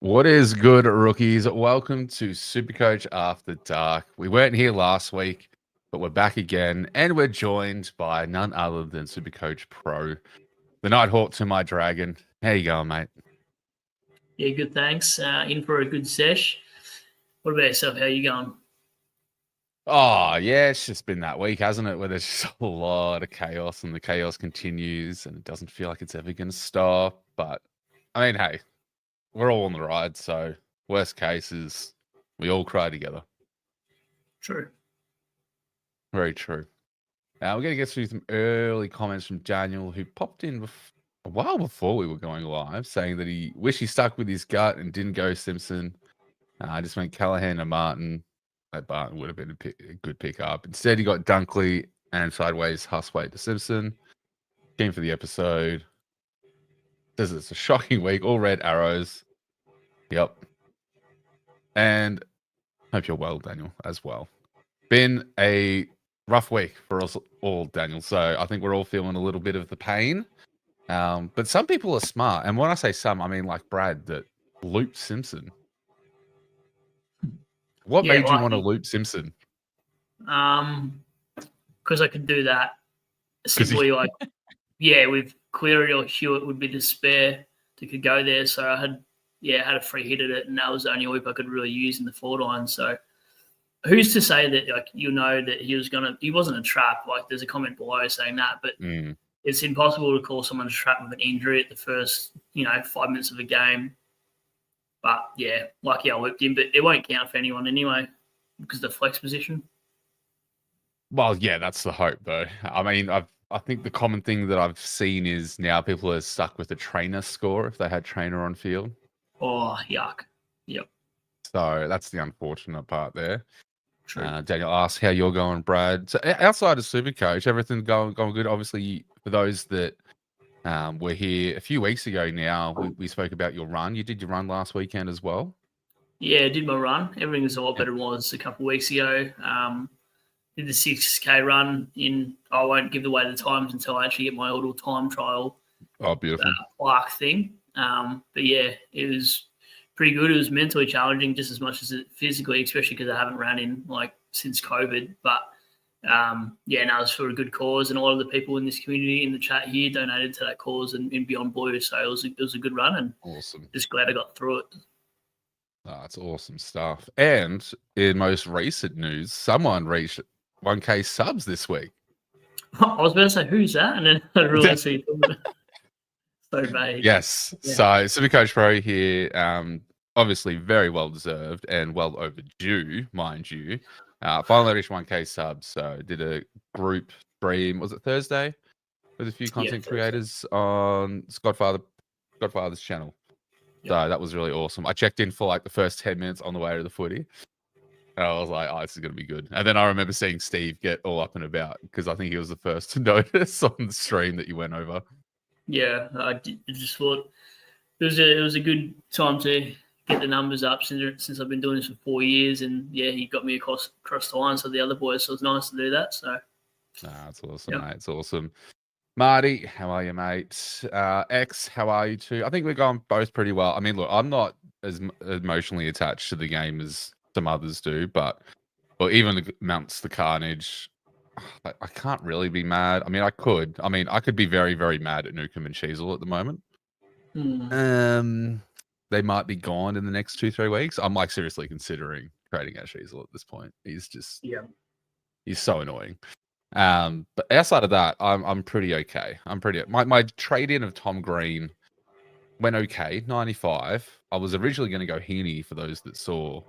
What is good, rookies? Welcome to Supercoach After Dark. We weren't here last week, but we're back again, and we're joined by none other than Supercoach Pro, the Nighthawk to my dragon. How you going, mate? Yeah, good, thanks. In for a good sesh. What about yourself? How you going? Oh, yeah, it's just been that week, hasn't it? Where there's just a lot of chaos, and the chaos continues, and it doesn't feel like it's ever going to stop. But, I mean, hey, we're all on the ride, so worst case is we all cry together. True. Very true. We're going to get through some early comments from Daniel, who popped in a while before we were going live, saying that he wished he stuck with his gut and didn't go Simpson. I just went Callahan and Martin. That Barton would have been a good pick up. Instead, he got Dunkley and sideways Huswaite to Simpson. Came for the episode. Says it's a shocking week. All red arrows. Yep. And hope you're well, Daniel, as well. Been a rough week for us all, Daniel. So I think we're all feeling a little bit of the pain. But some people are smart. And when I say some, I mean like Brad that looped Simpson. What made you want to loop Simpson? Because I could do that. Simply with Cleary or Hewitt would be the spare that could go there. So I had a free hit at it, and that was the only whip I could really use in the forward line. So who's to say that that he wasn't a trap? Like there's a comment below saying that, but it's impossible to call someone a trap with an injury at the first 5 minutes of a game. But yeah, lucky I whipped him, but it won't count for anyone anyway because of the flex position. Well, yeah, that's the hope though. I mean, I think the common thing that I've seen is now people are stuck with a trainer score if they had trainer on field. Oh, yuck. Yep. So that's the unfortunate part there. Daniel asked how you're going, Brad. So outside of Supercoach, everything going good. Obviously, for those that were here a few weeks ago now, we spoke about your run. You did your run last weekend as well? Yeah, I did my run. Everything was a lot better than it was a couple of weeks ago. Did the 6K run I won't give away the times until I actually get my little time trial. Oh, beautiful. Plaque thing. But yeah, it was pretty good. It was mentally challenging just as much as it physically, especially because I haven't ran in since COVID. But it was for a good cause, and a lot of the people in this community in the chat here donated to that cause and Beyond Blue. So it was a good run, and awesome. Just glad I got through it. Oh, that's awesome stuff. And in most recent news, someone reached 1K subs this week. I was about to say, who's that? And then I realized so vague. Yes. Yeah. So Supercoach Pro here, obviously very well deserved and well overdue, mind you. Finally reached 1K subs. So did a group stream, was it Thursday? With a few content creators on Godfather's channel. Yep. So that was really awesome. I checked in for the first 10 minutes on the way to the footy. And I was like, oh, this is going to be good. And then I remember seeing Steve get all up and about because I think he was the first to notice on the stream that you went over. Yeah, I just thought it was a good time to get the numbers up since I've been doing this for 4 years. And yeah, he got me across the line. So the other boys, so it was nice to do that. So that's awesome, mate. It's awesome. Marty, how are you, mate? X, how are you too? I think we're going both pretty well. I mean, look, I'm not as emotionally attached to the game as some others do, but even amongst the carnage, I can't really be mad. I mean, I could be very, very mad at Newcomb and Sheezel at the moment. They might be gone in the next 2-3 weeks. I'm seriously considering trading out Sheezel at this point. He's just he's so annoying. But outside of that, I'm pretty okay. My trade in of Tom Green went okay, 95. I was originally going to go Heaney for those that saw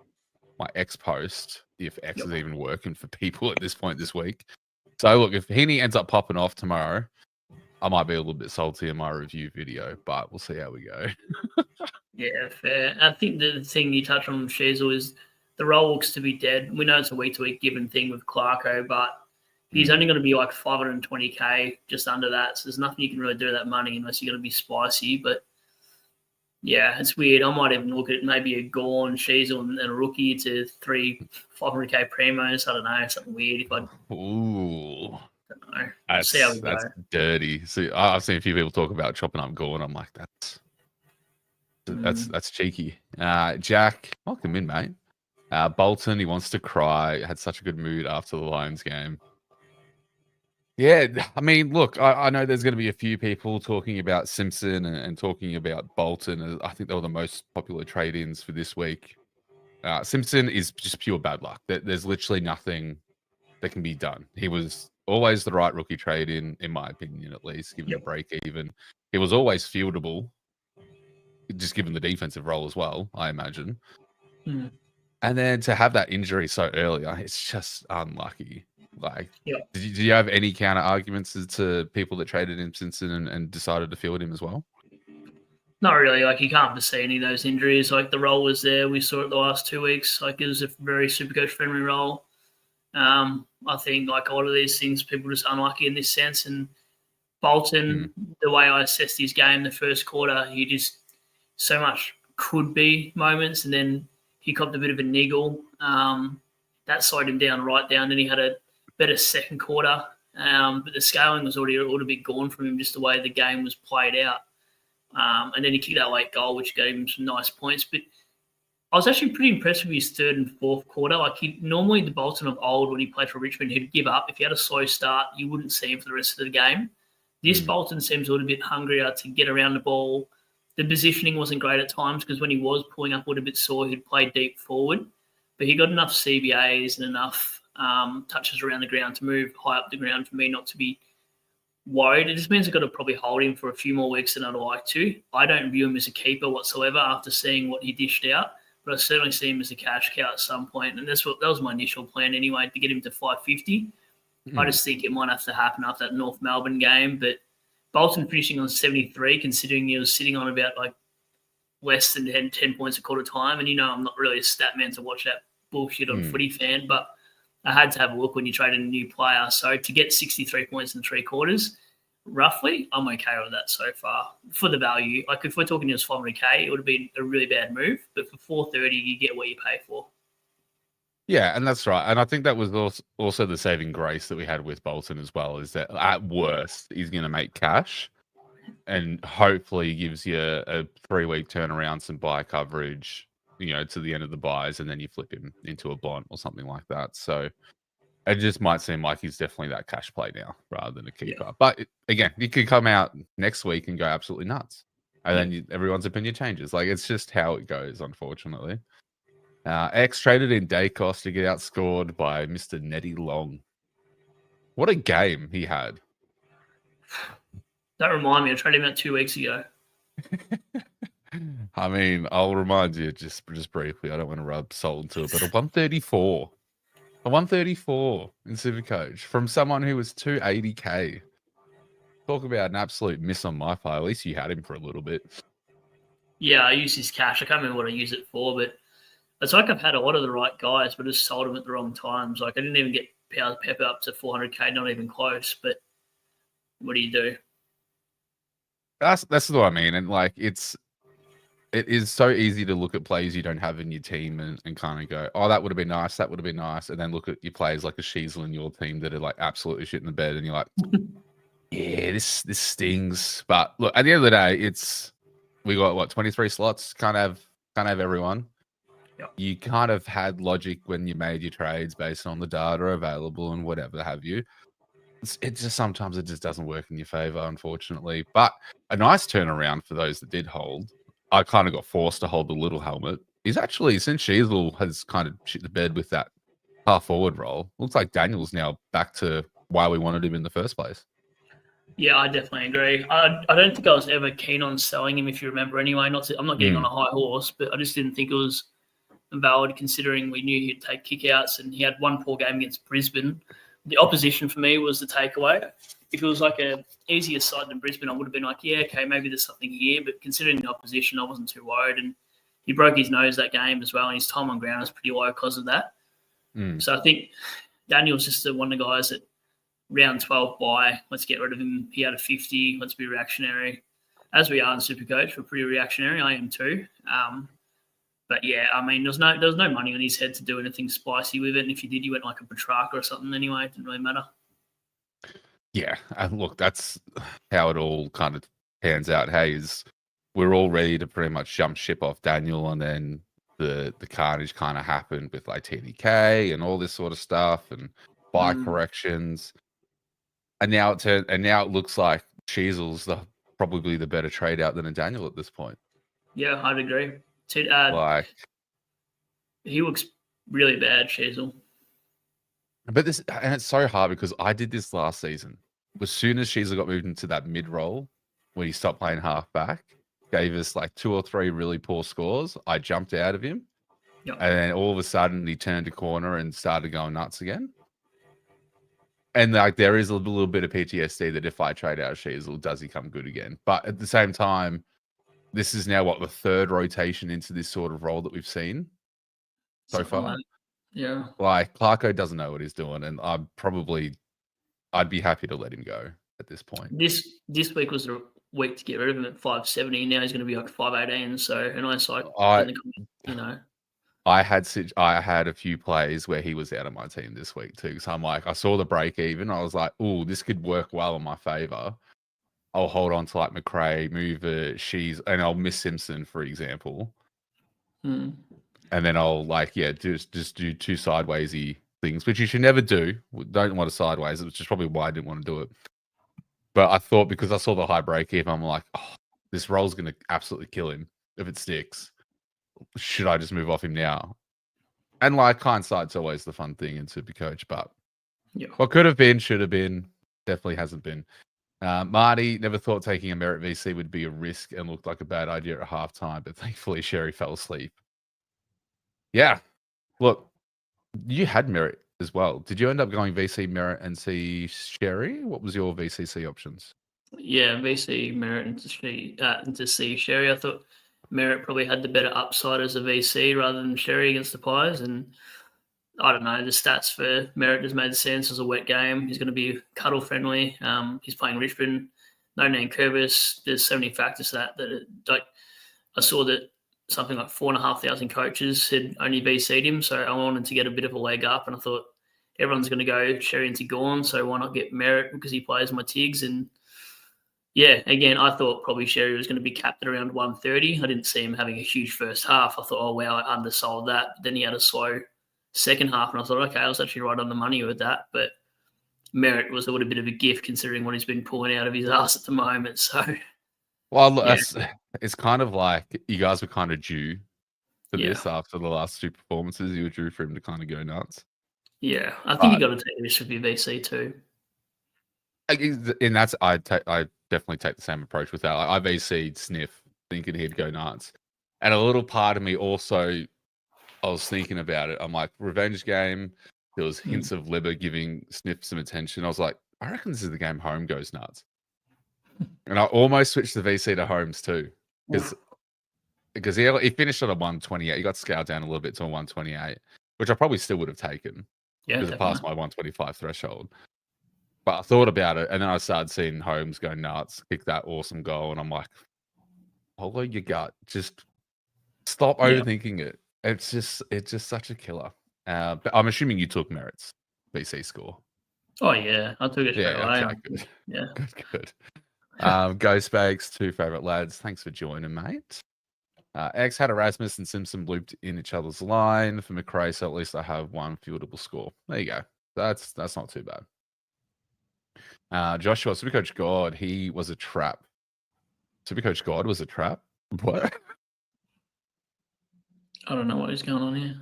my X post, if X is even working for people at this point this week. So look, if Heaney ends up popping off tomorrow, I might be a little bit salty in my review video, but we'll see how we go. Yeah, fair. I think the thing you touch on Sheezel is the role looks to be dead. We know it's a week-to-week given thing with Clarko, but he's only going to be 520K, just under that. So there's nothing you can really do with that money unless you're going to be spicy. But yeah, it's weird. I might even look at maybe a Gorn, Sheezel, and a rookie to 500K primos. I don't know, something weird. If I don't know. That's dirty. See, I've seen a few people talk about chopping up Gorn. I'm like, That's cheeky. Jack, welcome in, mate. Bolton, he wants to cry. Had such a good mood after the Lions game. Yeah, I mean, look, I know there's going to be a few people talking about Simpson and talking about Bolton. I think they were the most popular trade-ins for this week. Simpson is just pure bad luck. There's literally nothing that can be done. He was always the right rookie trade-in my opinion, at least, given the break even. He was always fieldable, just given the defensive role as well, I imagine. Mm. And then to have that injury so early, it's just unlucky. Like, Yeah. do you have any counter arguments to people that traded in Simpson and decided to field him as well? Not really. Like, you can't foresee any of those injuries. Like, the role was there. We saw it the last 2 weeks. Like, it was a very Supercoach friendly role. I think, like, a lot of these things, people are just unlucky in this sense. And Bolton, the way I assessed his game the first quarter, he just so much could be moments, and then he copped a bit of a niggle. That slowed him down right down. Then he had a better second quarter, but the scaling was already a little bit gone from him, just the way the game was played out. And then he kicked that late goal, which gave him some nice points. But I was actually pretty impressed with his third and fourth quarter. Like, normally the Bolton of old, when he played for Richmond, he'd give up. If he had a slow start, you wouldn't see him for the rest of the game. This Bolton seems a little bit hungrier to get around the ball. The positioning wasn't great at times, because when he was pulling up a little bit sore, he'd play deep forward. But he got enough CBAs and enough touches around the ground to move high up the ground for me not to be worried. It just means I've got to probably hold him for a few more weeks than I'd like to. I don't view him as a keeper whatsoever after seeing what he dished out, but I certainly see him as a cash cow at some point. And that was my initial plan anyway, to get him to 550. I just think it might have to happen after that North Melbourne game. But Bolton finishing on 73, considering he was sitting on about like less than 10 points a quarter time. And I'm not really a stat man to watch that bullshit on Footy Fan, but I had to have a look when you trade in a new player. So to get 63 points in 3 quarters, roughly, I'm okay with that so far for the value. Like, if we're talking just 500k, it would have been a really bad move. But for 430, you get what you pay for. Yeah, and that's right. And I think that was also the saving grace that we had with Bolton as well, is that at worst, he's going to make cash and hopefully gives you a 3-week turnaround, some buy coverage, to the end of the buys, and then you flip him into a bond or something like that. So it just might seem like he's definitely that cash play now rather than a keeper. Yeah. But again, he could come out next week and go absolutely nuts. And then everyone's opinion changes. Like, it's just how it goes, unfortunately. X traded in Dacos to get outscored by Mr. Netty Long. What a game he had. That reminded me, I traded him out 2 weeks ago. I mean, I'll remind you just briefly. I don't want to rub salt into it, but a 134. A 134 in Supercoach from someone who was 280k. Talk about an absolute miss on my part. At least you had him for a little bit. Yeah, I used his cash. I can't remember what I used it for, but it's like I've had a lot of the right guys, but just sold them at the wrong times. Like, I didn't even get Pep up to 400k, not even close. But what do you do? That's what I mean. And like, it is so easy to look at players you don't have in your team and kind of go, oh, that would have been nice. That would have been nice. And then look at your players like a Sheezel in your team that are like absolutely shit in the bed. And you're like, yeah, this stings. But look, at the end of the day, we got 23 slots. Can't have everyone. Yep. You kind of had logic when you made your trades based on the data available and whatever have you. It just sometimes it just doesn't work in your favor, unfortunately. But a nice turnaround for those that did hold. I kind of got forced to hold the little helmet. He's actually, since Sheezel has kind of shit the bed with that half forward role, looks like Daniel's now back to why we wanted him in the first place. Yeah, I definitely agree. I don't think I was ever keen on selling him, if you remember anyway. I'm not getting on a high horse, but I just didn't think it was valid considering we knew he'd take kickouts and he had one poor game against Brisbane. The opposition for me was the takeaway. If it was like an easier side than Brisbane, I would have been like, yeah, okay, maybe there's something here. But considering the opposition, I wasn't too worried. And he broke his nose that game as well, and his time on ground was pretty low because of that. So I think Daniel's just one of the guys that round 12 buy, let's get rid of him. He had a 50, let's be reactionary. As we are in Supercoach, we're pretty reactionary. I am too. But yeah, I mean, there was no money on his head to do anything spicy with it. And if you did, you went like a Petrarca or something anyway. It didn't really matter. Yeah, and look, that's how it all kind of pans out. Hey, is we're all ready to pretty much jump ship off Daniel, and then the carnage kind of happened with like TDK and all this sort of stuff and buy corrections. And now it looks like Sheezel's probably the better trade out than a Daniel at this point. Yeah, I'd agree. Like, he looks really bad, Sheezel. But it's so hard because I did this last season. As soon as Sheezel got moved into that mid role, when he stopped playing halfback, gave us like 2 or 3 really poor scores, I jumped out of him. Yep. And then all of a sudden he turned a corner and started going nuts again. And like there is a little bit of PTSD that if I trade out Sheezel, does he come good again? But at the same time, this is now the 3rd rotation into this sort of role that we've seen so far. Yeah. Like Clarko doesn't know what he's doing, and I'd be happy to let him go at this point. This week was the week to get rid of him at 570. Now he's going to be like 518. So a nice like I had a few plays where he was out of my team this week too. So I'm like, I saw the break even. I was like, oh, this could work well in my favor. I'll hold on to like McRae, move Sheezel, and I'll miss Simpson, for example. And then I'll just do 2 sidewaysy things, which you should never do. Don't want to sideways. It was just probably why I didn't want to do it. But I thought because I saw the high break even, I'm like, oh, this roll's going to absolutely kill him if it sticks. Should I just move off him now? And like hindsight's always the fun thing in Supercoach, but what could have been, should have been, definitely hasn't been. Marty never thought taking a Merit VC would be a risk and looked like a bad idea at halftime, but thankfully Sherry fell asleep. Yeah, look, you had Merit as well. Did you end up going VC, Merit, and see Sherry? What was your VCC options? Yeah, VC, Merit, and to see Sherry. I thought Merit probably had the better upside as a VC rather than Sherry against the Pies. And I don't know, the stats for Merit just made sense. As a wet game. He's going to be cuddle friendly. He's playing Richmond, no name Curvis. There's so many factors to that I saw that something like 4,500 coaches had only VC'd him. So I wanted to get a bit of a leg up, and I thought everyone's going to go Sherry into Gorn, so why not get Merit because he plays my Tigs? And yeah, again, I thought probably Sherry was going to be capped at around 130. I didn't see him having a huge first half. I thought, oh, wow, I undersold that. But then he had a slow second half, and I thought, okay, I was actually right on the money with that. But Merit was a little bit of a gift considering what he's been pulling out of his ass at the moment. So, well, it's kind of like you guys were kind of due for this after the last 2 performances. You were due for him to kind of go nuts. Yeah, I think you got to take the risk with your VC too. And I definitely take the same approach with that. I VC'd Sniff thinking he'd go nuts. And a little part of me also, I was thinking about it. I'm like, revenge game. There was hints of Libba giving Sniff some attention. I was like, I reckon this is the game Home goes nuts. And I almost switched the VC to Holmes too. Because he finished on a 128. He got scaled down a little bit to a 128, which I probably still would have taken. Yeah, because it passed my 125 threshold. But I thought about it, and then I started seeing Holmes go nuts, kick that awesome goal, and I'm like, follow your gut. Just stop overthinking it. It's just such a killer. But I'm assuming you took Merit's VC score. Oh yeah, I took it straight away. Okay, good. Yeah, good. Ghost Bags, 2 favorite lads. Thanks for joining, mate. X had Erasmus and Simpson looped in each other's line for McRae, so at least I have 1 fieldable score. There you go. That's not too bad. Joshua, Supercoach God, he was a trap. Supercoach God was a trap? What? I don't know what is going on here.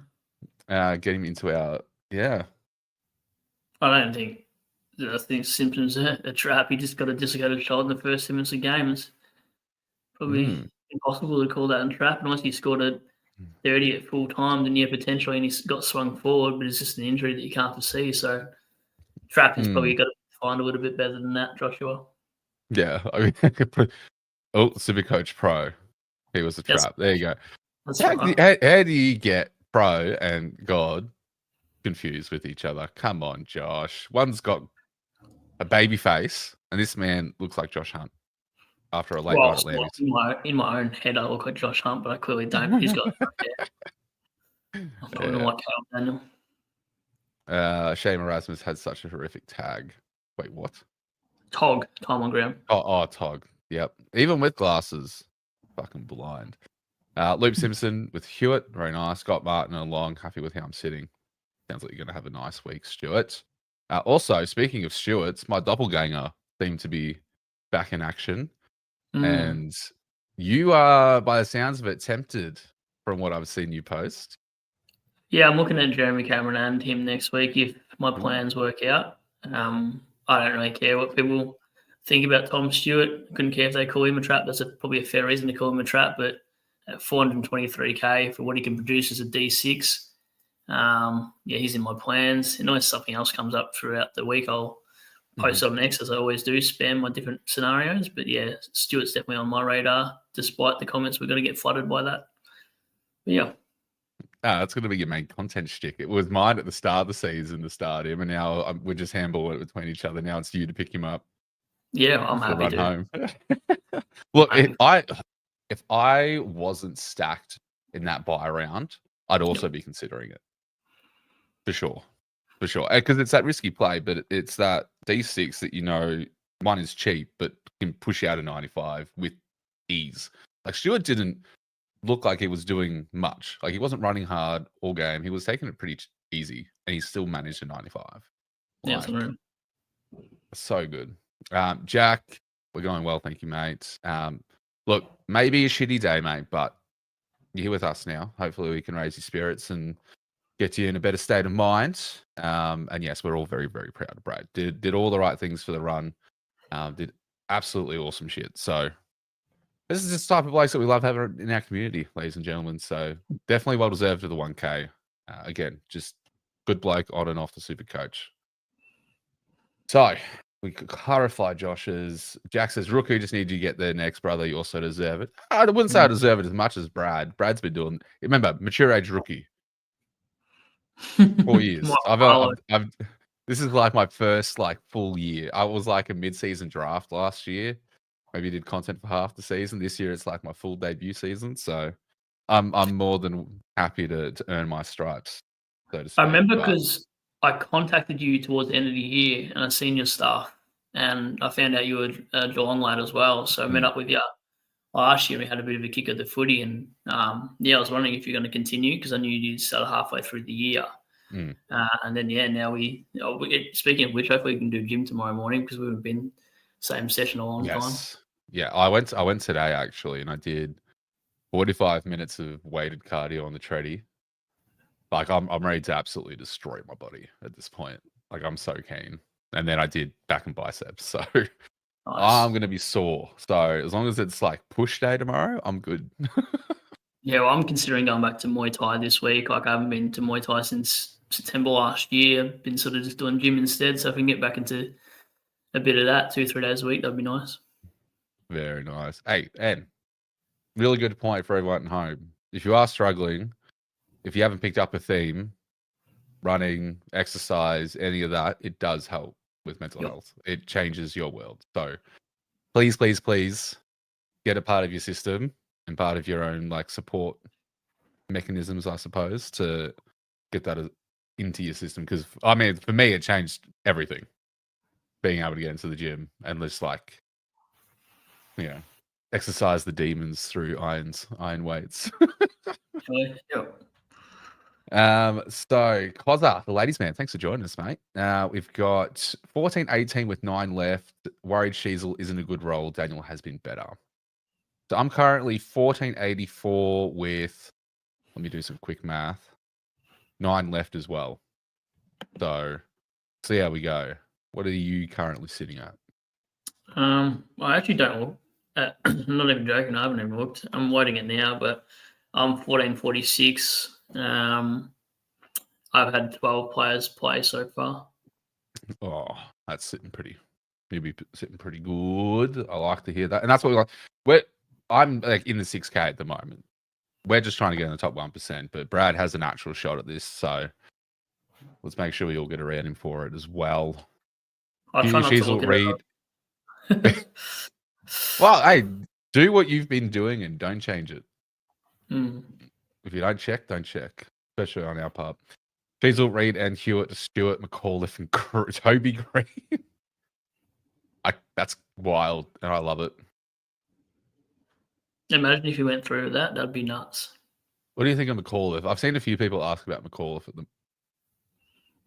Get him into our... Yeah. I think Simpson's a trap. He just got a dislocated shoulder in the first 10 minutes of the game. It's probably impossible to call that a trap. And once he scored a 30 at full time, then potentially, and he got swung forward, but it's just an injury that you can't foresee. So trap is probably got to find a little bit better than that, Joshua. Yeah. I mean, Supercoach Pro. He was a trap. There you go. How do you get Pro and God confused with each other? Come on, Josh. One's got a baby face, and this man looks like Josh Hunt after a late night at Lambie's. In my own head, I look like Josh Hunt, but I clearly don't. He's got I'm probably like Daniel. Shane Erasmus had such a horrific tag. Wait, what? Tog, time on ground. Oh, Tog. Yep. Even with glasses, fucking blind. Luke Simpson with Hewitt, very nice. Scott Martin along, happy with how I'm sitting. Sounds like you're going to have a nice week, Stuart. Also, speaking of Stuarts, my doppelganger seemed to be back in action. And you are, by the sounds of it, tempted from what I've seen you post. Yeah, I'm looking at Jeremy Cameron and him next week if my plans work out. I don't really care what people think about Tom Stewart. Couldn't care if they call him a trap. That's probably a fair reason to call him a trap. But at 423k for what he can produce as a D6, he's in my plans. And unless something else comes up throughout the week, I'll post on X as I always do, spam my different scenarios. But yeah, Stewart's definitely on my radar, despite the comments we're going to get flooded by that. But yeah. That's going to be your main content shtick. It was mine at the start of the season to start him, and now we're just handballing it between each other. Now it's you to pick him up. Yeah, I'm happy run to. Home. Look, if I wasn't stacked in that buy round, I'd also be considering it. For sure. Because it's that risky play, but it's that D6 that, one is cheap, but can push you out of 95 with ease. Like, Stewart didn't look like he was doing much. Like, he wasn't running hard all game. He was taking it pretty easy, and he still managed a 95. Yeah, so good. Jack, we're going well, thank you, mate. Look, maybe a shitty day, mate, but you're here with us now. Hopefully we can raise your spirits and get you in a better state of mind. And yes, we're all very, very proud of Brad. Did all the right things for the run. Did absolutely awesome shit. So this is just the type of place that we love having in our community, ladies and gentlemen. So definitely well deserved for the 1K. Again, just good bloke on and off the Supercoach. So we could clarify Josh's. Jack says, Rookie, just need you to get there next, brother. You also deserve it. I wouldn't say I deserve it as much as Brad. Brad's been doing, remember, mature age rookie. 4 years. This is like my first full year. I was like a mid-season draft last year. Maybe did content for half the season. This year it's like my full debut season. So I'm more than happy to earn my stripes, so to speak. I remember because I contacted you towards the end of the year and I seen your stuff, and I found out you were a Geelong lad as well. So I met up with you last year. We had a bit of a kick at the footy, and I was wondering if you're going to continue because I knew you started halfway through the year. And then now speaking of which, hopefully we can do gym tomorrow morning because we haven't been same session a long time. Yeah, I went today actually, and I did 45 minutes of weighted cardio on the treadie. Like I'm ready to absolutely destroy my body at this point. Like I'm so keen. And then I did back and biceps. So nice. I'm going to be sore. So as long as it's push day tomorrow, I'm good. Yeah, well, I'm considering going back to Muay Thai this week. I haven't been to Muay Thai since September last year. I've been sort of just doing gym instead. So if I can get back into a bit of that 2-3 days a week, that'd be nice. Very nice. Hey, and really good point for everyone at home. If you are struggling, if you haven't picked up a theme, running, exercise, any of that, it does help with mental health. It changes your world. So please, please, please get a part of your system and part of your own support mechanisms, I suppose, to get that into your system. Because for me, it changed everything. Being able to get into the gym and just exercise the demons through iron weights. So Koza, the ladies man, thanks for joining us, mate. We've got 14-18 with 9 left. Worried Sheezel isn't a good roll. Daniel has been better. So I'm currently 14-84 with, let me do some quick math, 9 left as well. So see how we go. What are you currently sitting at? I actually don't look. I'm not even joking. I haven't even looked. I'm waiting it now, but I'm 14-46. I've had 12 players play so far. Oh, that's sitting pretty. Maybe sitting pretty good. I like to hear that, and that's what I'm in the 6K at the moment. We're just trying to get in the top 1%, but Brad has an actual shot at this, so let's make sure we all get around him for it as well. I try not to look read. Well, hey, do what you've been doing and don't change it. If you don't check, don't check, especially on our part. Sheezel, Reed, and Hewitt, Stewart, McAuliffe, and Toby Green. That's wild, and I love it. Imagine if you went through with that. That'd be nuts. What do you think of McAuliffe? I've seen a few people ask about McAuliffe at them.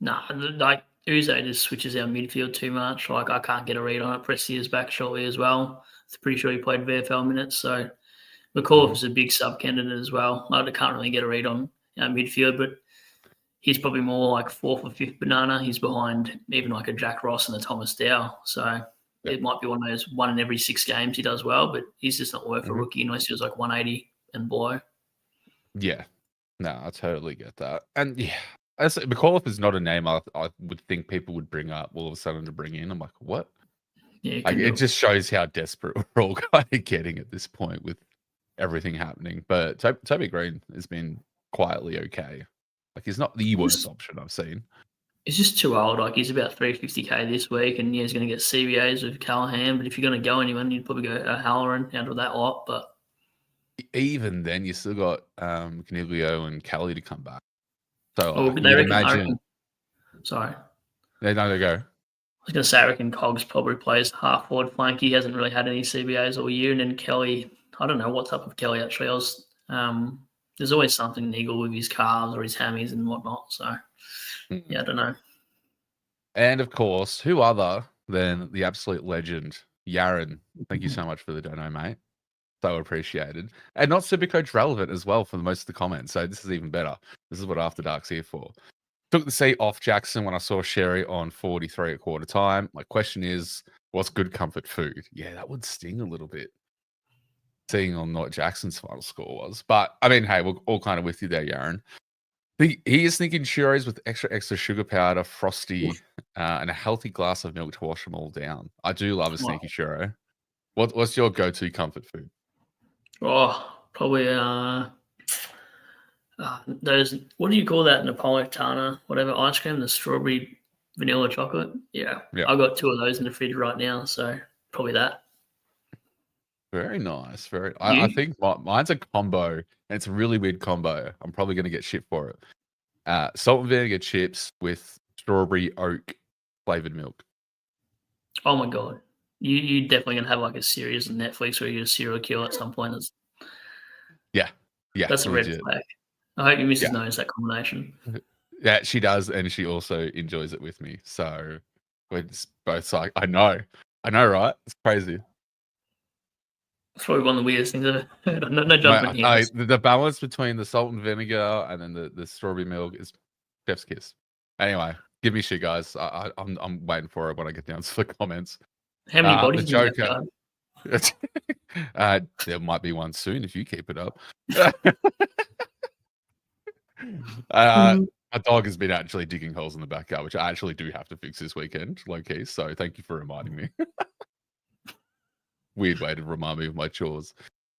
Nah, like Uzo just switches our midfield too much. Like I can't get a read on it. Presty is back shortly as well. I'm pretty sure he played VFL minutes. So McAuliffe is a big sub candidate as well. I can't really get a read on our midfield, but he's probably more like fourth or fifth banana. He's behind even like a Jack Ross and a Thomas Dow. So it might be one of those 1 in every 6 games he does well, but he's just not worth a rookie unless he was like 180 and below. Yeah. No, I totally get that. And yeah, McAuliffe is not a name I would think people would bring up all of a sudden to bring in. I'm like, what? Yeah, Like, it just shows how desperate we're all kind of getting at this point with everything happening. But Toby Green has been quietly okay. Like, he's not the worst option I've seen. He's just too old. Like, he's about 350k this week, and yeah, he's going to get CBAs with Callahan. But if you're going to go anyone, you'd probably go Halloran out of that lot. But even then, you still got Caniglio and Kelly to come back. So they reckon, imagine. Sorry. They go. I was going to say, I reckon Cogs probably plays half forward flank. He hasn't really had any CBAs all year. And then Kelly, I don't know what's up with Kelly actually. There's always something niggle with his calves or his hammies and whatnot. So, yeah, I don't know. And of course, who other than the absolute legend, Yaron? Thank you so much for the dono, mate. So appreciated. And not Supercoach relevant as well for most of the comments. So this is even better. This is what After Dark's here for. Took the seat off Jackson when I saw Sherry on 43 at quarter time. My question is, what's good comfort food? Yeah, that would sting a little bit, seeing on what Jackson's final score was. But, I mean, hey, we're all kind of with you there, Yaron. He is thinking churros with extra sugar powder, frosty, and a healthy glass of milk to wash them all down. I do love a sneaky churro. What's your go-to comfort food? Oh, probably those. What do you call that? Napolitana, whatever ice cream, the strawberry vanilla chocolate. Yeah, I've got 2 of those in the fridge right now, so probably that. Very nice. I think mine's a combo, and it's a really weird combo. I'm probably going to get shit for it. Salt and vinegar chips with strawberry oak flavored milk. Oh my god. You definitely gonna have like a series on Netflix where you're a serial killer at some point. Yeah. That's a red flag. I hope your missus knows that combination. Yeah, she does, and she also enjoys it with me. So we're just both like, I know, right? It's crazy. It's probably one of the weirdest things I've heard. No judgment here. The balance between the salt and vinegar and then the strawberry milk is chef's kiss. Anyway, give me shit, guys. I'm waiting for it when I get down to the comments. How many bodies? The Joker. There might be one soon if you keep it up. My dog has been actually digging holes in the backyard, which I actually do have to fix this weekend, low key. So thank you for reminding me. Weird way to remind me of my chores.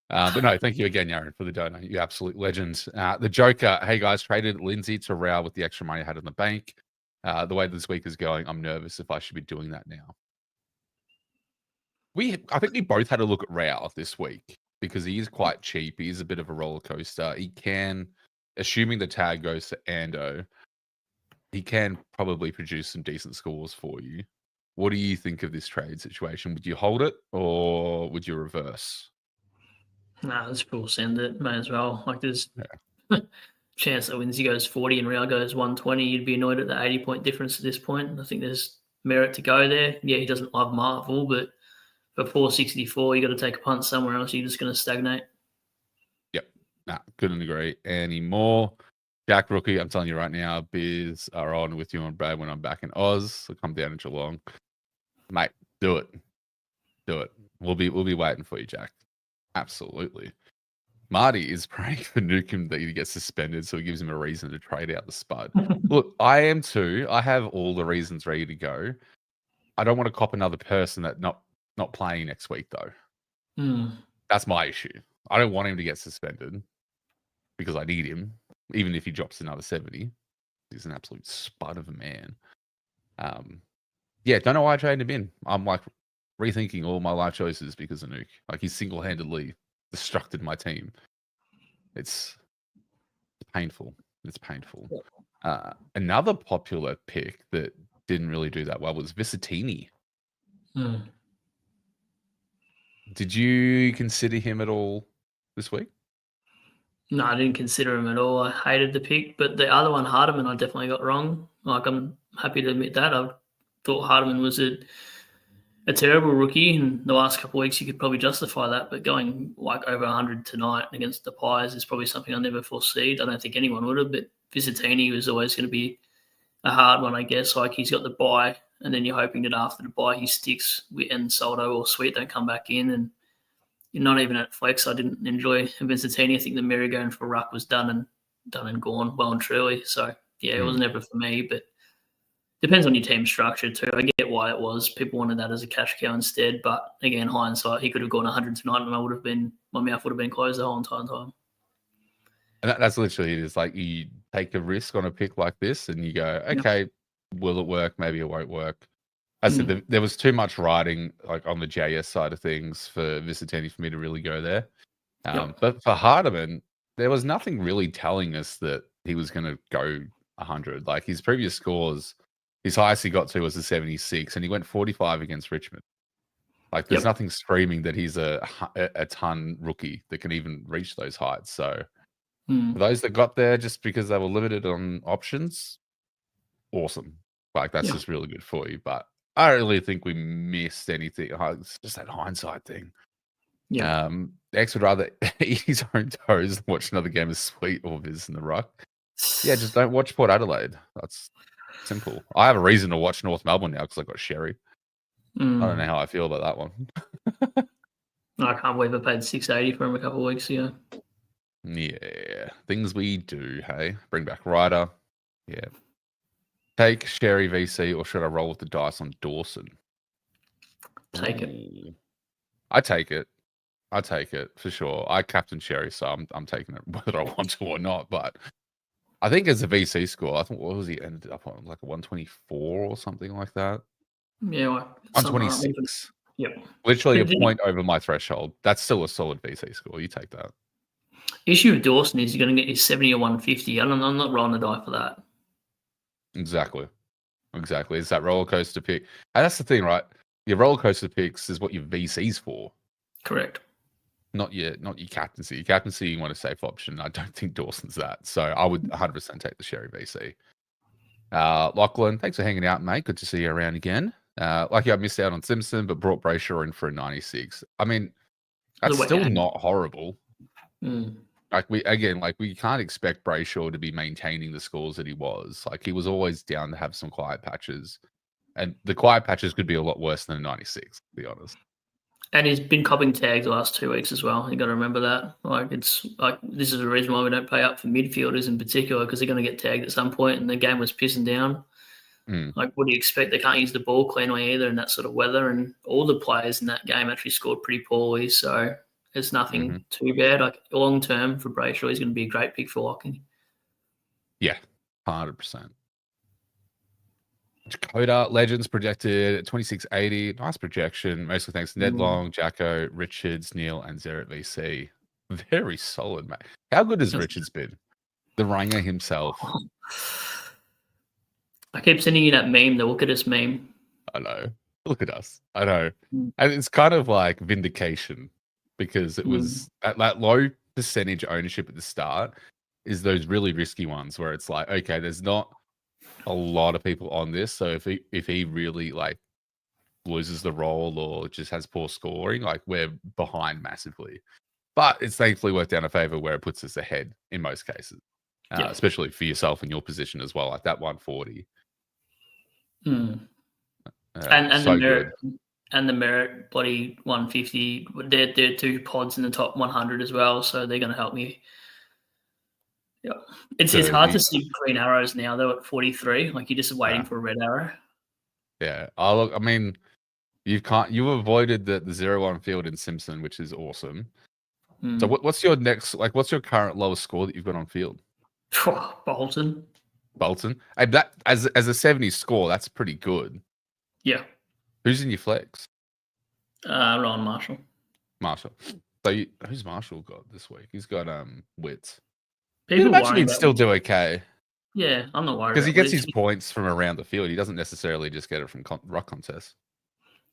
But no, thank you again, Yaron, for the donor. You absolute legend. The Joker, hey guys, traded Lindsay to Rao with the extra money I had in the bank. The way this week is going, I'm nervous if I should be doing that now. I think we both had a look at Rao this week because he is quite cheap. He is a bit of a roller coaster. He can, assuming the tag goes to Ando, he can probably produce some decent scores for you. What do you think of this trade situation? Would you hold it or would you reverse? Nah, let's full send it. May as well. Like there's chance that Lindsay goes 40 and Real goes 120. You'd be annoyed at the 80-point difference at this point. I think there's merit to go there. Yeah, he doesn't love Marvel, but for 464, you got to take a punt somewhere else. You're just going to stagnate. Yep. Nah, couldn't agree anymore. Jack Rookie, I'm telling you right now, beers are on with you and Brad when I'm back in Oz. I'll come down to Geelong. Mate, do it. Do it. We'll be waiting for you, Jack. Absolutely. Marty is praying for Newcomb that he gets suspended so he gives him a reason to trade out the Spud. Look, I am too. I have all the reasons ready to go. I don't want to cop another person that not playing next week, though. That's my issue. I don't want him to get suspended because I need him, even if he drops another 70. He's an absolute spud of a man. Yeah, don't know why I traded him in. I'm like rethinking all my life choices because of Nuke. Like he single-handedly destructed my team. It's painful. It's painful. Another popular pick that didn't really do that well was Visitini. Did you consider him at all this week? No, I didn't consider him at all. I hated the pick, but the other one, Hardiman, I definitely got wrong. Like, I'm happy to admit that. I thought Hardiman was a terrible rookie, and the last couple of weeks you could probably justify that. But going like over 100 tonight against the Pies is probably something I never foreseed. I don't think anyone would have, but Visitini was always going to be a hard one, I guess. Like, he's got the bye, and then you're hoping that after the bye he sticks and Soldo or Sweet don't come back in, and you're not even at flex. I didn't enjoy Vincentini. I think the mirror going for ruck was done and gone well and truly. So yeah, it was never for me, but depends on your team structure too. I get why it was. People wanted that as a cash cow instead, but again, hindsight, he could have gone 100 tonight, and my mouth would have been closed the whole entire time. And that's literally it. It's like you take a risk on a pick like this, and you go, okay, will it work? Maybe it won't work. As I said, there was too much riding like on the JS side of things for Visitini for me to really go there. But for Hardiman, there was nothing really telling us that he was going to go 100. Like his previous scores, his highest he got to was a 76, and he went 45 against Richmond. Like there's nothing screaming that he's a ton rookie that can even reach those heights. So for those that got there just because they were limited on options, awesome. Like that's just really good for you. But I don't really think we missed anything. It's just that hindsight thing. Yeah. X would rather eat his own toes than watch another game of Sweet or Viz in the ruck. Yeah, just don't watch Port Adelaide. That's simple. I have a reason to watch North Melbourne now because I got Sherry. I don't know how I feel about that one. I can't believe I paid $6.80 for him a couple of weeks ago. Yeah, things we do. Hey, bring back Ryder. Yeah. Take Sherry VC, or should I roll with the dice on Dawson? Take it. I take it. I take it for sure. I captain Sherry, so I'm taking it whether I want to or not. But I think as a VC score, I think what was he ended up on, like a 124 or something like that. Yeah, 126. Yep. Literally a point over my threshold. That's still a solid VC score. You take that. Issue with Dawson is you're going to get your 70 or 150. I'm not rolling the die for that. Exactly. It's that roller coaster pick. And that's the thing, right? Your roller coaster picks is what your VC's for. Correct. Not your captaincy. Your captaincy, you want a safe option. I don't think Dawson's that. So I would 100% take the Sherry VC. Lachlan, thanks for hanging out, mate. Good to see you around again. Lucky I missed out on Simpson, but brought Brayshaw in for a 96. I mean, that's still not horrible. Like we can't expect Brayshaw to be maintaining the scores that he was. Like he was always down to have some quiet patches, and the quiet patches could be a lot worse than a 96, to be honest. And he's been copping tags the last 2 weeks as well. You got to remember that. Like it's like this is the reason why we don't pay up for midfielders in particular, because they're going to get tagged at some point, and the game was pissing down. Like, what do you expect? They can't use the ball cleanly either in that sort of weather, and all the players in that game actually scored pretty poorly. So it's nothing too bad. Like long term for Brayshaw, he's going to be a great pick for locking. Yeah, 100%. Dakota Legends projected at 2680. Nice projection. Mostly thanks to Ned Long, Jacko, Richards, Neil, and Zeret VC. Very solid, mate. How good has Richards been? The Ranger himself. I keep sending you that meme, the look at us meme. I know. Look at us. I know. And it's kind of like vindication because it was at that low percentage ownership at the start is those really risky ones where it's like, okay, there's not a lot of people on this. So if he really like loses the role or just has poor scoring, like we're behind massively. But it's thankfully worked out in a favor where it puts us ahead in most cases, especially for yourself in your position as well, like that 140. And so the merit and the merit bloody 150. They're two pods in the top 100 as well, so they're going to help me. Yeah, it's hard to see green arrows now. They're at 43. Like you're just waiting for a red arrow. Yeah. Oh, look, I mean, you avoided the 0-1 field in Simpson, which is awesome. So what's your next? Like, what's your current lowest score that you've got on field? Bolton. Hey, that as a 70 score, that's pretty good. Yeah. Who's in your flex? Ryan Marshall. So who's Marshall got this week? He's got Wits. People imagine he'd still do okay. Yeah, I'm not worried because he gets his points from around the field. He doesn't necessarily just get it from ruck contests.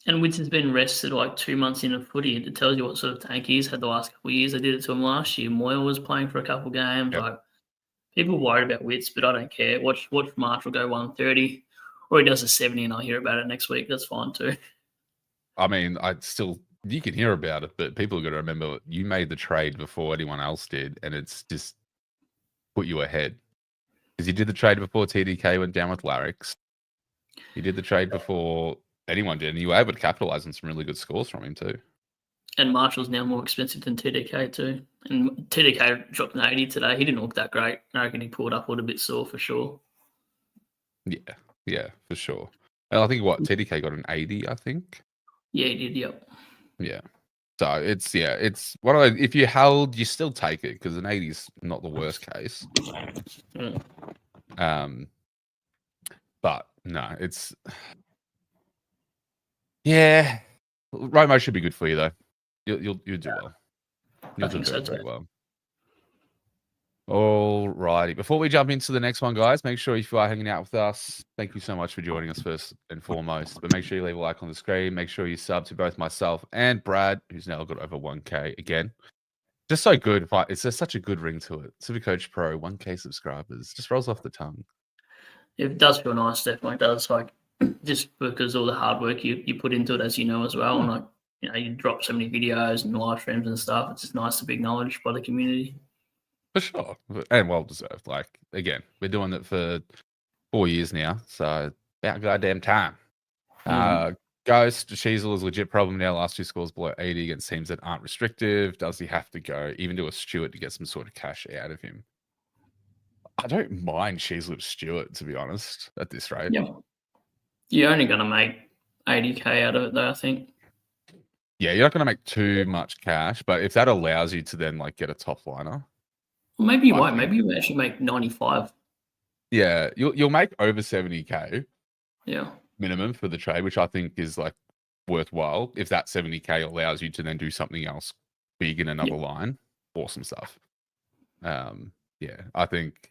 And Witts has been rested like 2 months into footy. It tells you what sort of tank he's had the last couple of years. They did it to him last year. Moyle was playing for a couple of games. Yep. Like people worried about Witts, but I don't care. Watch Marshall go 130, or he does a 70, and I'll hear about it next week. That's fine too. I mean, you can hear about it, but people are going to remember you made the trade before anyone else did, and it's just put you ahead. Because you did the trade before TDK went down with Larrix. You did the trade before anyone did, and you were able to capitalize on some really good scores from him too. And Marshall's now more expensive than TDK too. And TDK dropped an 80 today. He didn't look that great. I reckon he pulled up a little bit sore for sure. Yeah, for sure. And I think TDK got an 80, I think. Yeah, he did, yep. Yeah. So it's one of those, if you held, you still take it because an 80 is not the worst case. But no, it's Romo should be good for you though. You'll do well. You'll do very well. Alrighty. Before we jump into the next one, guys, make sure if you are hanging out with us, thank you so much for joining us first and foremost. But make sure you leave a like on the screen. Make sure you sub to both myself and Brad, who's now got over 1K again. Just so good. It's just such a good ring to it. Supercoach Pro, 1K subscribers. Just rolls off the tongue. It does feel nice, definitely does. Like just because all the hard work you put into it, as you know as well, and like you drop so many videos and live streams and stuff. It's just nice to be acknowledged by the community. For sure, and well deserved. Like again, we're doing it for 4 years now, so about goddamn time. Ghost Sheezel is a legit problem now. Last 2 scores below 80 against teams that aren't restrictive. Does he have to go even to a Stewart to get some sort of cash out of him? I don't mind Sheezel Stewart, to be honest, at this rate. Yeah, you're only going to make 80K out of it, though, I think. Yeah, you're not going to make too much cash, but if that allows you to then like get a top liner. Well, maybe you won't. Maybe you actually make 95. Yeah, you'll make over 70K. Yeah. Minimum for the trade, which I think is like worthwhile. If that 70K allows you to then do something else big in another line, awesome stuff. I think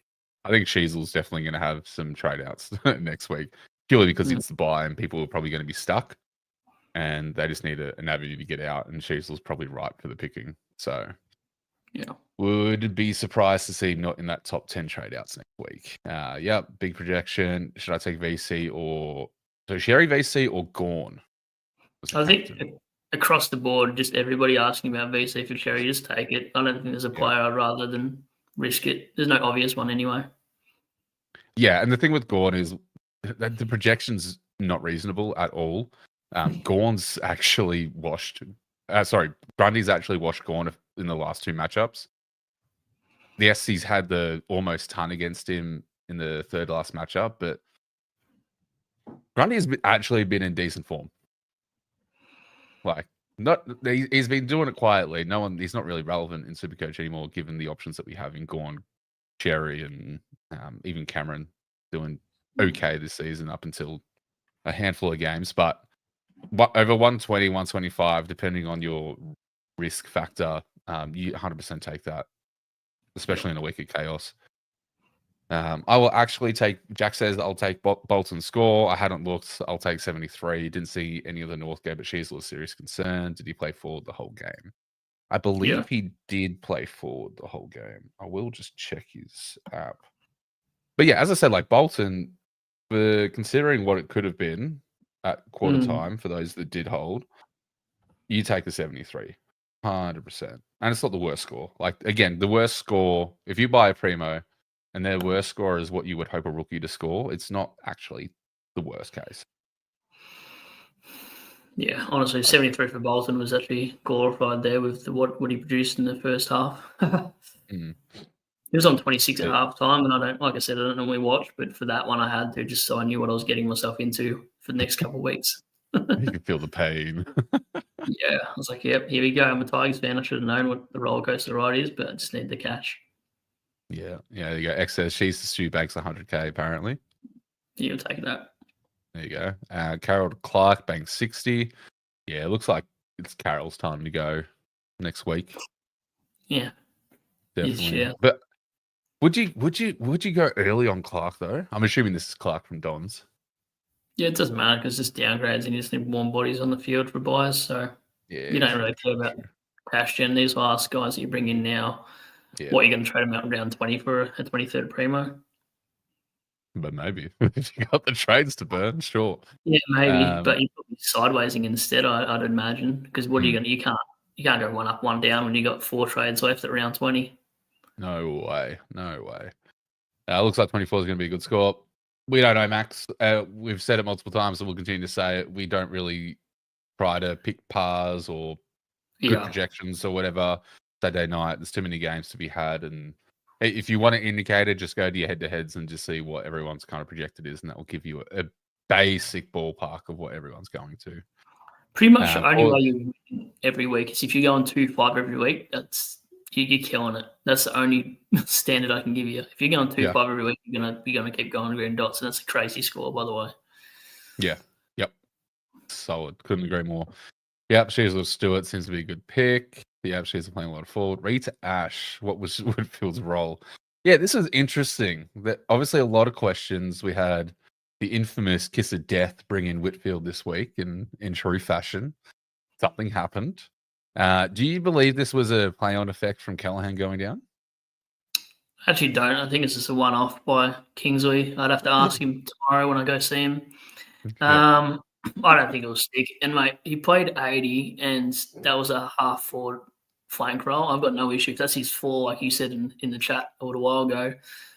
Sheezel's definitely going to have some trade outs next week, purely because it's the buy and people are probably going to be stuck and they just need an avenue to get out, and Sheezel's probably ripe for the picking. So would be surprised to see him not in that top 10 trade outs next week. Big projection. Should I take VC or Sherry VC or Gorn? I think across the board, just everybody asking about VC for Sherry, just take it. I don't think there's a player I'd rather than risk it. There's no obvious one anyway. Yeah, and the thing with Gorn is that the projection's not reasonable at all. Gorn's actually Grundy's actually washed Gorn in the last 2 matchups. The SC's had the almost ton against him in the third last matchup, but Grundy has actually been in decent form. Like, he's been doing it quietly. He's not really relevant in Supercoach anymore, given the options that we have in Gorn, Cherry, and even Cameron doing okay this season up until a handful of games. But over 120, 125, depending on your risk factor, you 100% take that, especially in a week of chaos. I will actually take, Jack says I'll take Bolton's score. I hadn't looked. I'll take 73. Didn't see any of the North game, but Sheezel was serious concern. Did he play forward the whole game? I believe he did play forward the whole game. I will just check his app. But yeah, as I said, like Bolton, for considering what it could have been at quarter time for those that did hold, you take the 73. 100%. And it's not the worst score. Like, again, the worst score, if you buy a Primo and their worst score is what you would hope a rookie to score, it's not actually the worst case. Yeah, honestly, 73 for Bolton was actually glorified there with what he produced in the first half. He was on 26 at half time, and I don't normally watch, but for that one I had to, just so I knew what I was getting myself into for the next couple of weeks. You can feel the pain. Yeah, I was like, yep, here we go. I'm a Tigers fan. I should have known what the roller coaster ride is, but I just need the cash. Yeah, there you go. X says she's the Stu banks 100K apparently. You'll take that. There you go. Carol Clark banks 60. Yeah, it looks like it's Carol's time to go next week. Yeah, definitely. Yeah. But would you go early on Clark though? I'm assuming this is Clark from Dons. Yeah, it doesn't matter because it's just downgrades and you just need warm bodies on the field for buyers. So you Yeah, don't true, really care about true. cash gen. These last guys that you bring in now, Yeah, what are you going to trade them out around 20 for a 23rd primo? but maybe if you got the trades to burn, sure. Yeah, maybe, Um, but you put sidewaysing instead. I'd imagine because what are you mm, going to? You can't go one up, one down when you got 4 trades left at round 20. no way, no way. Looks like 24 is going to be a good score. We don't know, Max. We've said it multiple times, and we'll continue to say it. We don't really try to pick pars or good Yeah, projections or whatever Saturday night. There's too many games to be had, and if you want an indicator, just go to your head-to-heads and just see what everyone's kind of projected is, and that will give you a basic ballpark of what everyone's going to. pretty much the only Or way you win every week is if you're going 2-5 every week. You're killing it. That's the only standard I can give you. If you're going two yeah, five every week, you're gonna keep going green dots, and that's a crazy score, by the way. yeah, yep, solid. Couldn't agree more. Yep, Sheezel Stewart seems to be a good pick. Yep, she's playing a lot of forward. Rita Ash, what was Whitfield's role? Yeah, this is interesting. That obviously a lot of questions. We had the infamous kiss of death bring in Whitfield this week in true fashion. Something happened. Do you believe this was a play-on effect from Callahan going down? I actually don't. I think it's just a one-off by Kingsley. I'd have to ask him tomorrow when I go see him. Yep. I don't think it'll stick. And mate, he played 80, and that was a half forward flank role. I've got no issue. If that's his four, like you said in the chat a little while ago,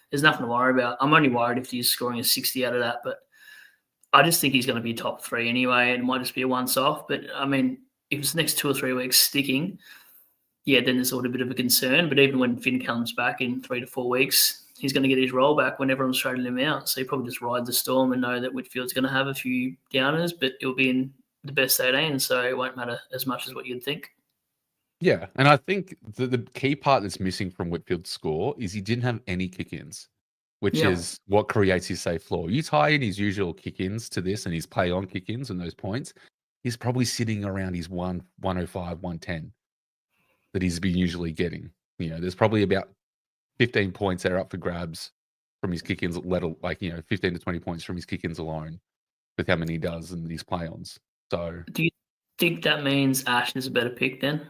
there's nothing to worry about. I'm only worried if he's scoring a 60 out of that, but I just think he's going to be top 3 anyway. It might just be a once-off. But I mean, if it's the next 2 or 3 weeks sticking, yeah, then there's a little bit of a concern. But even when Finn comes back in 3 to 4 weeks, he's going to get his role back when everyone's trading him out. So he probably just ride the storm and know that Whitfield's going to have a few downers, but it'll be in the best 18, so it won't matter as much as what you'd think. Yeah, and I think the key part that's missing from Whitfield's score is he didn't have any kick-ins, which Yeah. is what creates his safe floor. You tie in his usual kick-ins to this and his play-on kick-ins and those points, he's probably sitting around his 105, 110 that he's been usually getting. You know, there's probably about 15 points that are up for grabs from his kick-ins, 15 to 20 points from his kick-ins alone with how many he does in these play-ons. So Do you think that means Ashton is a better pick then?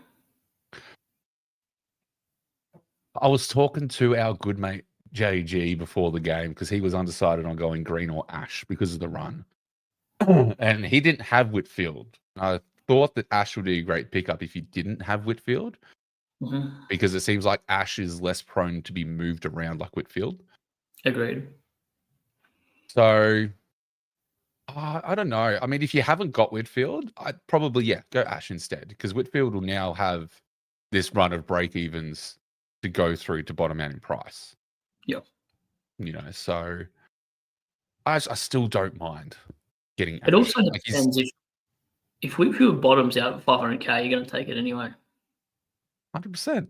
I was talking to our good mate JG before the game because he was undecided on going green or ash because of the run. And he didn't have Whitfield. I thought that Ash would be a great pickup if he didn't have Whitfield because it seems like Ash is less prone to be moved around like Whitfield. Agreed. So I don't know. I mean, if you haven't got Whitfield, I'd probably, go Ash instead because Whitfield will now have this run of break evens to go through to bottom out in price. Yep. You know, so I still don't mind getting Ash. It also Like depends if Whitfield bottoms out at 500k, you're going to take it anyway. 100%.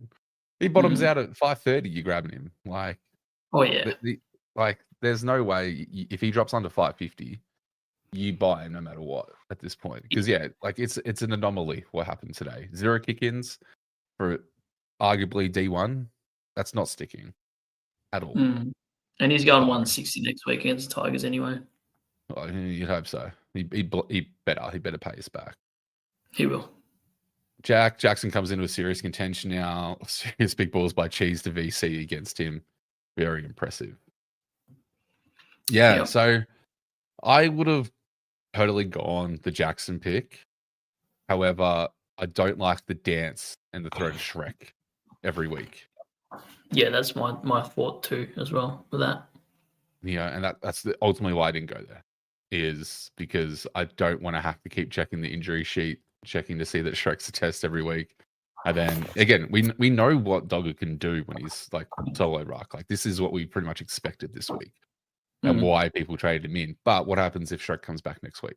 He bottoms out at 530, you're grabbing him. Like, oh yeah, there's no way if he drops under 550, you buy him no matter what at this point. Because it's an anomaly what happened today. 0 kick-ins for arguably D1. That's not sticking at all. And he's going 160 next week against the Tigers anyway. Well, you'd hope so. He better pay us back. He will. Jackson comes into a serious contention now. Serious big balls by Cheese to VC against him. Very impressive. Yeah, so I would have totally gone the Jackson pick. However, I don't like the dance and the throw to Shrek every week. Yeah, that's my thought too as well with that. Yeah, and that's ultimately why I didn't go there. Is because I don't want to have to keep checking the injury sheet, checking to see that Shrek's a test every week. And then again, we know what Dogger can do when he's like solo ruck. Like this is what we pretty much expected this week. And why people traded him in. But what happens if Shrek comes back next week?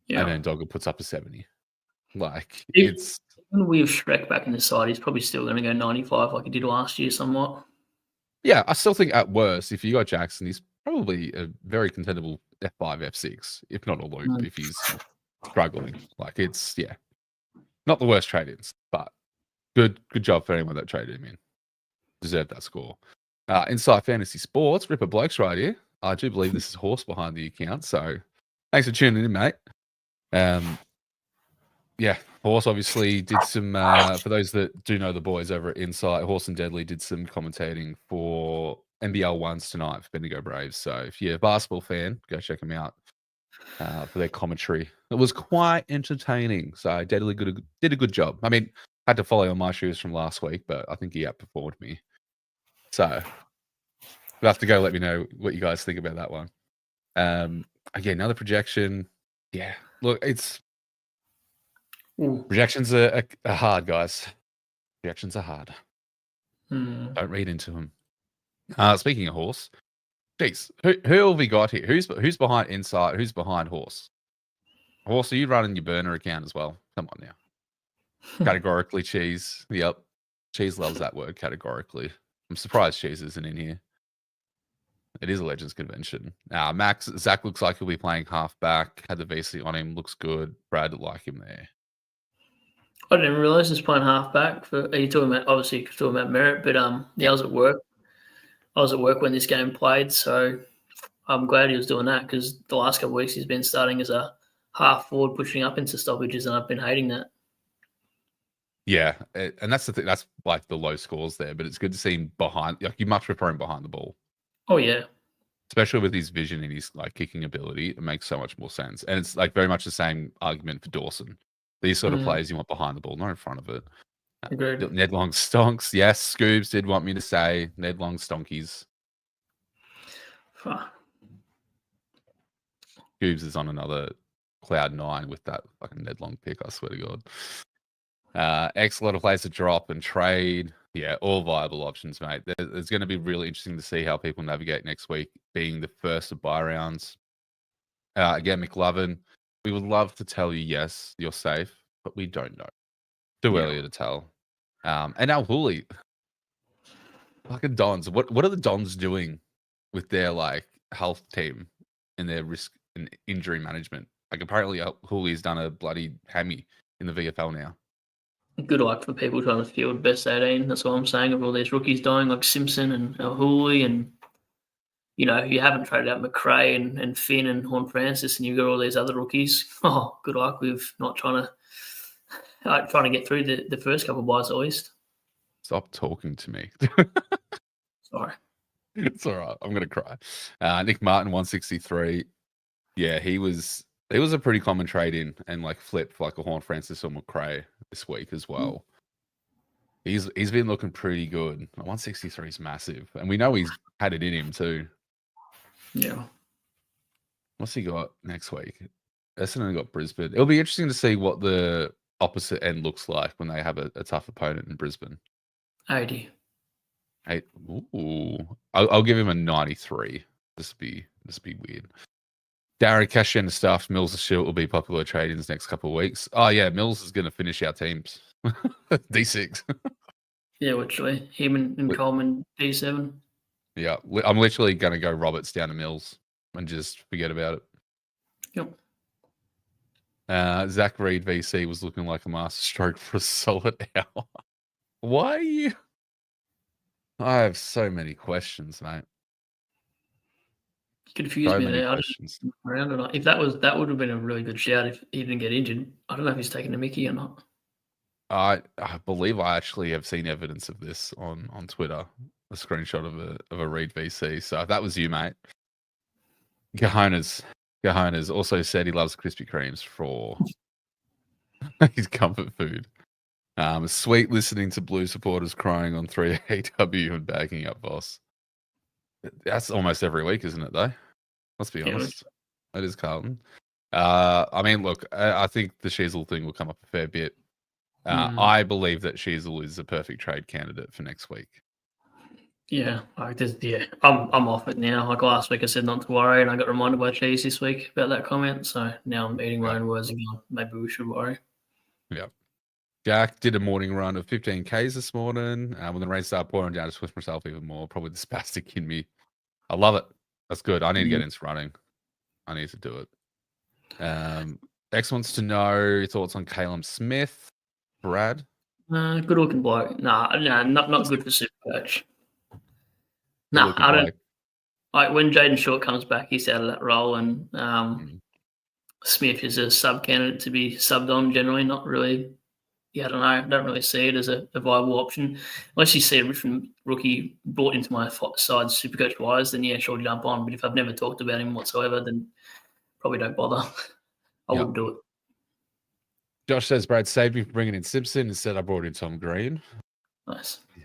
Yeah. And then Dogger puts up a 70. Like even with Shrek back in the side, he's probably still going to go 95 like he did last year somewhat. Yeah, I still think at worst, if you got Jackson, he's probably a very contendable F5, F6, if not a loop, if he's struggling. Like it's not the worst trade-ins, but good job for anyone that traded him in. Deserved that score. Inside Fantasy Sports, Ripper Blokes right here. I do believe this is horse behind the account, so Thanks for tuning in, mate. Yeah, Horse obviously did some, for those that do know the boys over at Insight, Horse and Deadly did some commentating for NBL ones tonight for Bendigo Braves. So if you're a basketball fan, go check them out for their commentary. It was quite entertaining. So Deadly did a good job. I mean, I had to follow on my shoes from last week, but I think he outperformed me. So you'll have to go let me know what you guys think about that one. Again, another projection. Yeah, look, projections are hard, guys. Projections are hard. Don't read into them. Speaking of Horse, geez, who have we got here? Who's behind Insight? Who's behind Horse? Horse, are you running your burner account as well? Come on now. Categorically, Cheese. Yep. Cheese loves that word, categorically. I'm surprised Cheese isn't in here. It is a Legends convention. Zach looks like he'll be playing halfback. Had the VC on him. Looks good. Brad like him there. I didn't realise he's playing halfback. Are you talking about, obviously you're talking about Merritt, but I was at work. I was at work when this game played, so I'm glad he was doing that because the last couple of weeks he's been starting as a half forward, pushing up into stoppages, and I've been hating that. Yeah, and that's the thing. That's like the low scores there, but it's good to see him behind. Like you much prefer him behind the ball. Oh yeah, especially with his vision and his like kicking ability. It makes so much more sense, and it's like very much the same argument for Dawson. These sort of players you want behind the ball, not in front of it. Agreed. Ned Long stonks. Yes, Scoobs did want me to say Ned Long stonkies. Scoobs is on another cloud 9 with that fucking Ned Long pick. I swear to God. Excellent place to drop and trade. Yeah, all viable options, mate. It's going to be really interesting to see how people navigate next week, being the first of bye rounds. Again, McLovin, we would love to tell you, yes, you're safe, but we don't know. Too early to tell. And now Hooley, fucking Dons. What are the Dons doing with their like health team and their risk and injury management? Like apparently Hooley's done a bloody hammy in the VFL now. Good luck for people trying to field best 18. That's what I'm saying. Of all these rookies dying, like Simpson and Hooley, and you haven't traded out McRae and Finn and Horn Francis, and you've got all these other rookies. Oh, good luck with not trying to get through the first couple of buys at least. Stop talking to me. Sorry. It's all right. I'm gonna cry. Nick Martin 163. Yeah, he was a pretty common trade in and like flip for like a Horn Francis or McRae this week as well. He's been looking pretty good. 163 is massive, and we know he's had it in him too. Yeah. What's he got next week? Essendon got Brisbane. It'll be interesting to see what the opposite end looks like when they have a tough opponent in Brisbane. 80. Ooh, I'll give him a 93. Just be weird. Darren Cash and stuff. Mills Shield will be popular trade-ins next couple of weeks. Oh yeah, Mills is going to finish our teams. D6. Yeah, literally. Him and Coleman D7. Yeah, I'm literally going to go Roberts down to Mills and just forget about it. Yep. Zach Reed VC was looking like a master stroke for a solid hour. Why are you? I have so many questions, mate. Confused me there. If that would have been a really good shout if he didn't get injured. I don't know if he's taking a Mickey or not. I believe I actually have seen evidence of this on Twitter. A screenshot of a Reed VC. So if that was you, mate. Gahonas also said he loves Krispy Kremes for his comfort food. Sweet listening to Blue supporters crying on 3AW and bagging up Voss. That's almost every week, isn't it, though? Let's be honest. That is Carlton. I mean, look, I think the Sheezel thing will come up a fair bit. I believe that Sheezel is a perfect trade candidate for next week. Yeah, I'm off it now. Like last week, I said not to worry, and I got reminded by Cheese this week about that comment. So now I'm eating my own words again. Maybe we should worry. Yeah. Jack did a morning run of 15Ks this morning. When the rain started pouring down, I just pushed myself even more. Probably the spastic in me. I love it. That's good. I need to get into running. I need to do it. X wants to know your thoughts on Caleb Smith. Brad? Good looking bloke. Not good for Supercoach. I don't. Like when Jaden Short comes back, he's out of that role, and Smith is a sub candidate to be subbed on generally, not really. Yeah, I don't know. I don't really see it as a viable option. Unless you see a Richmond rookie brought into my side Supercoach wise, then yeah, sure, jump on. But if I've never talked about him whatsoever, then probably don't bother. I wouldn't do it. Josh says, Brad saved me from bringing in Simpson. Instead, I brought in Tom Green. Nice. Yeah.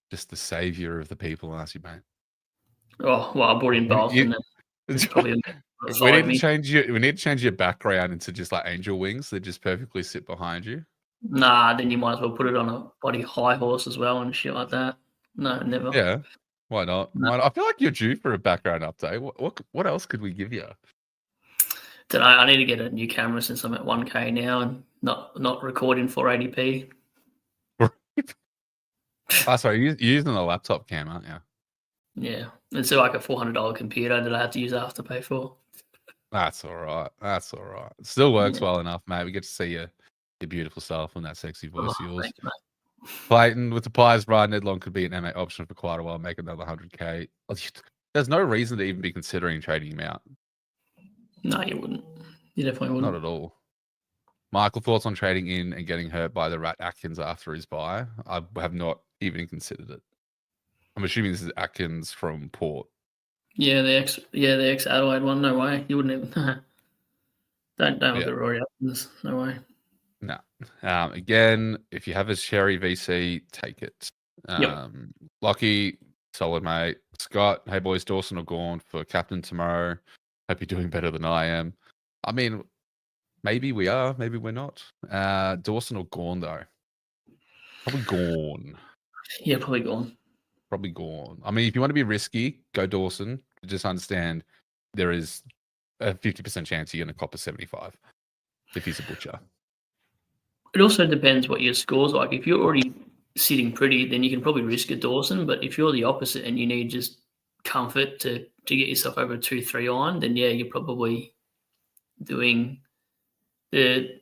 Just the saviour of the people, aren't you, mate? Oh, well, I brought in both. And it's probably we need to change your background into just like angel wings that just perfectly sit behind you. Nah, then you might as well put it on a bloody high horse as well and shit like that. No, never. Yeah. Why not? No. Why not? I feel like you're due for a background update. What else could we give you? Don't know. I need to get a new camera since I'm at 1K now and not recording 480p. Sorry, you're using a laptop cam, aren't you? Yeah. It's like a $400 computer that I have to use Afterpay for. That's all right. That's all right. It still works well enough, mate. We get to see your beautiful self and that sexy voice of yours. Thanks, mate. Clayton, with the Pies, Brian Nedlong could be an M8 option for quite a while, make another 100K. There's no reason to even be considering trading him out. No, you wouldn't. You definitely wouldn't. Not at all. Michael, thoughts on trading in and getting hurt by the Rat Atkins after his bye? I have not even considered it. I'm assuming this is Atkins from Port. Yeah, the ex Adelaide one. No way. You wouldn't even. Don't look at Rory Atkins. No way. No. Again, if you have a Sherry VC, take it. Lockie, solid mate. Scott, hey boys, Dawson or Gawn for captain tomorrow. Hope you're doing better than I am. I mean, maybe we are, maybe we're not. Dawson or Gawn though? Probably Gawn. Yeah, probably Gawn. Probably Gawn. I mean, if you want to be risky, go Dawson. Just understand there is a 50% chance you're going to cop a 75 if he's a butcher. It also depends what your score's like. If you're already sitting pretty, then you can probably risk a Dawson. But if you're the opposite and you need just comfort to get yourself over a 2-3 iron, then yeah, you're probably doing the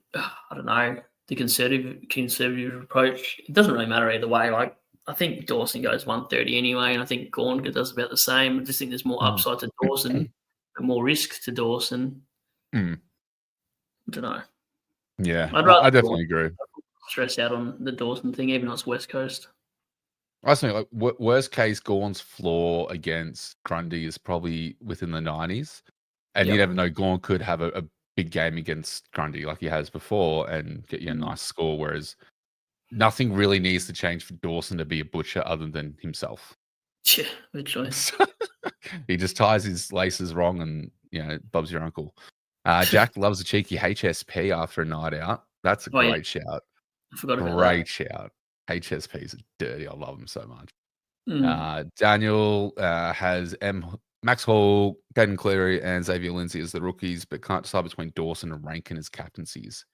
conservative approach. It doesn't really matter either way. Like I think Dawson goes 130 anyway, and I think Gawn does about the same. I just think there's more upside to Dawson, but more risk to Dawson. I don't know. Yeah, I definitely agree. Stress out on the Dawson thing, even though it's West Coast. I think like worst case, Gawn's floor against Grundy is probably within the 90s, and you never know. Gawn could have a big game against Grundy like he has before and get you a nice score. Whereas nothing really needs to change for Dawson to be a butcher other than himself. Yeah, literally. He just ties his laces wrong and Bob's your uncle. Jack loves a cheeky HSP after a night out. That's a great shout. I forgot about great shout. HSPs are dirty. I love them so much. Daniel has Max Hall, Caden Cleary, and Xavier Lindsay as the rookies, but can't decide between Dawson and Rankin as captaincies.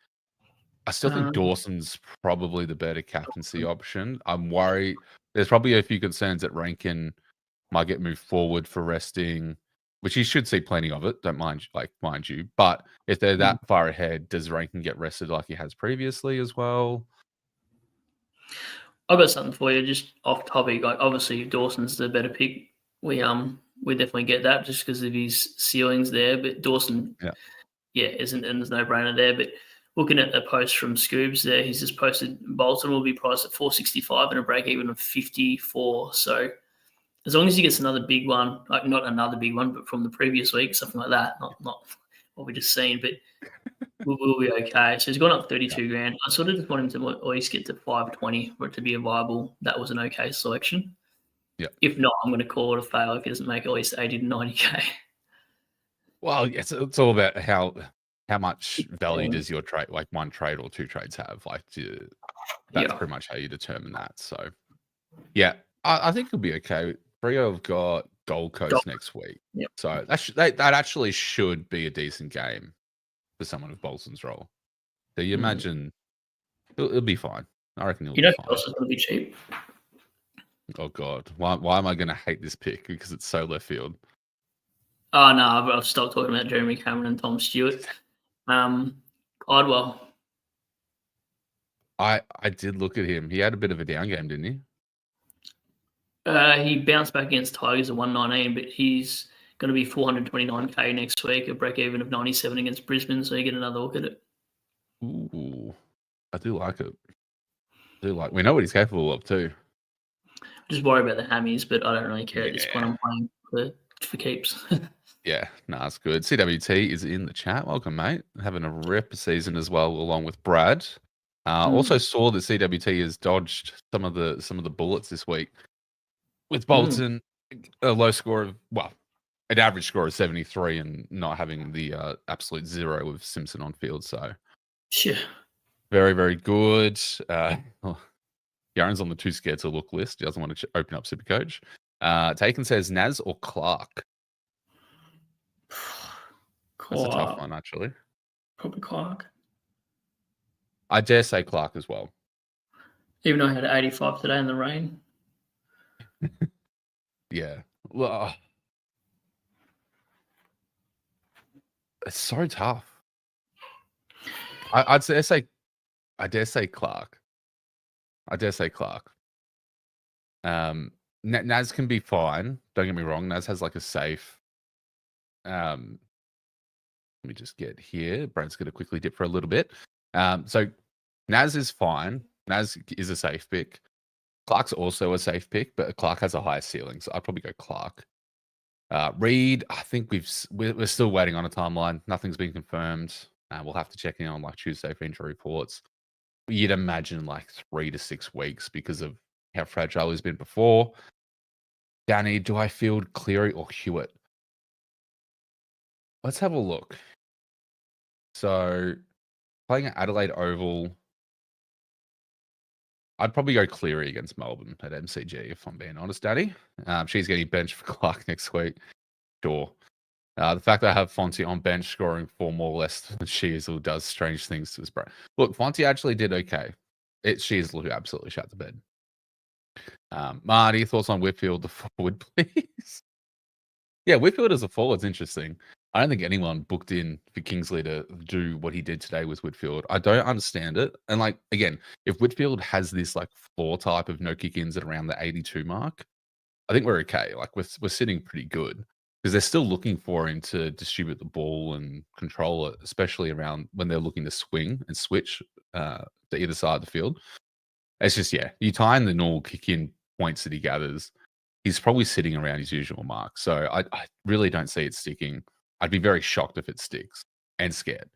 I still think Dawson's probably the better captaincy option. I'm worried. There's probably a few concerns that Rankin might get moved forward for resting, which he should see plenty of it. Don't mind you. But if they're that far ahead, does Rankin get rested like he has previously as well? I've got something for you, just off topic. Like obviously Dawson's the better pick. We definitely get that just because of his ceilings there. But Dawson, isn't, and there's no brainer there. But looking at a post from Scoobs there, he's just posted Bolton will be priced at 465 and a break even of 54. So as long as he gets another big one, like not another big one, but from the previous week, something like that, not what we just seen, but we'll be okay. So he's gone up 32 grand. I sort of just want him to at least get to 520 for it to be a viable. That was an okay selection. Yeah. If not, I'm going to call it a fail if he doesn't make at least 80 to 90k. Well, it's all about how much value does your trade, like one trade or two trades have. That's pretty much how you determine that. So, yeah, I think it'll be okay. Freo have got Gold Coast next week. Yep. So that actually should be a decent game for someone of Bolton's role. So you imagine it'll be fine. I reckon it'll be fine. Who else is going to be cheap? Oh, God. Why am I going to hate this pick? Because it's so left field. Oh, no, I've stopped talking about Jeremy Cameron and Tom Stewart. Idwell. I did look at him. He had a bit of a down game, didn't he? He bounced back against Tigers at 119, but he's going to be 429k next week, a break even of 97 against Brisbane, so you get another look at it. Ooh, I do like it. We know what he's capable of too. Just worry about the hammies, but I don't really care at this point. I'm playing for keeps. Yeah, no, it's good. CWT is in the chat. Welcome, mate. Having a rip season as well, along with Brad. Also saw that CWT has dodged some of the bullets this week with Bolton. A low score of an average score of 73, and not having the absolute zero with Simpson on field. So, yeah, very, very good. Yaron's on the too scared to look list. He doesn't want to open up Supercoach. Taken says Naz or Clark. That's a tough one, actually. Probably Clark. I dare say Clark as well. Even though I had 85 today in the rain. Yeah. Well, it's so tough. I dare say Clark. Naz can be fine. Don't get me wrong. Naz has like a safe. Let me just get here. Brad's going to quickly dip for a little bit. So Naz is fine. Naz is a safe pick. Clark's also a safe pick, but Clark has a higher ceiling, so I'd probably go Clark. Reed, I think we're still waiting on a timeline. Nothing's been confirmed. We'll have to check in on like Tuesday for injury reports. You'd imagine like 3 to 6 weeks because of how fragile he's been before. Danny, do I field Cleary or Hewitt? Let's have a look. So, playing at Adelaide Oval, I'd probably go Cleary against Melbourne at MCG, if I'm being honest, Danny. She's getting benched for Clark next week. Sure. The fact that I have Fonte on bench scoring 4 more less than Sheezel does strange things to his brain. Look, Fonte actually did okay. It's Sheezel who absolutely shut the bed. Marty, thoughts on Whitfield, the forward, please? Yeah, Whitfield as a forward's interesting. I don't think anyone booked in for Kingsley to do what he did today with Whitfield. I don't understand it. And like, again, if Whitfield has this like floor type of no kick-ins at around the 82 mark, I think we're okay. Like we're sitting pretty good because they're still looking for him to distribute the ball and control it, especially around when they're looking to swing and switch to either side of the field. It's just, yeah, you tie in the normal kick-in points that he gathers, he's probably sitting around his usual mark. So I really don't see it sticking. I'd be very shocked if it sticks and scared.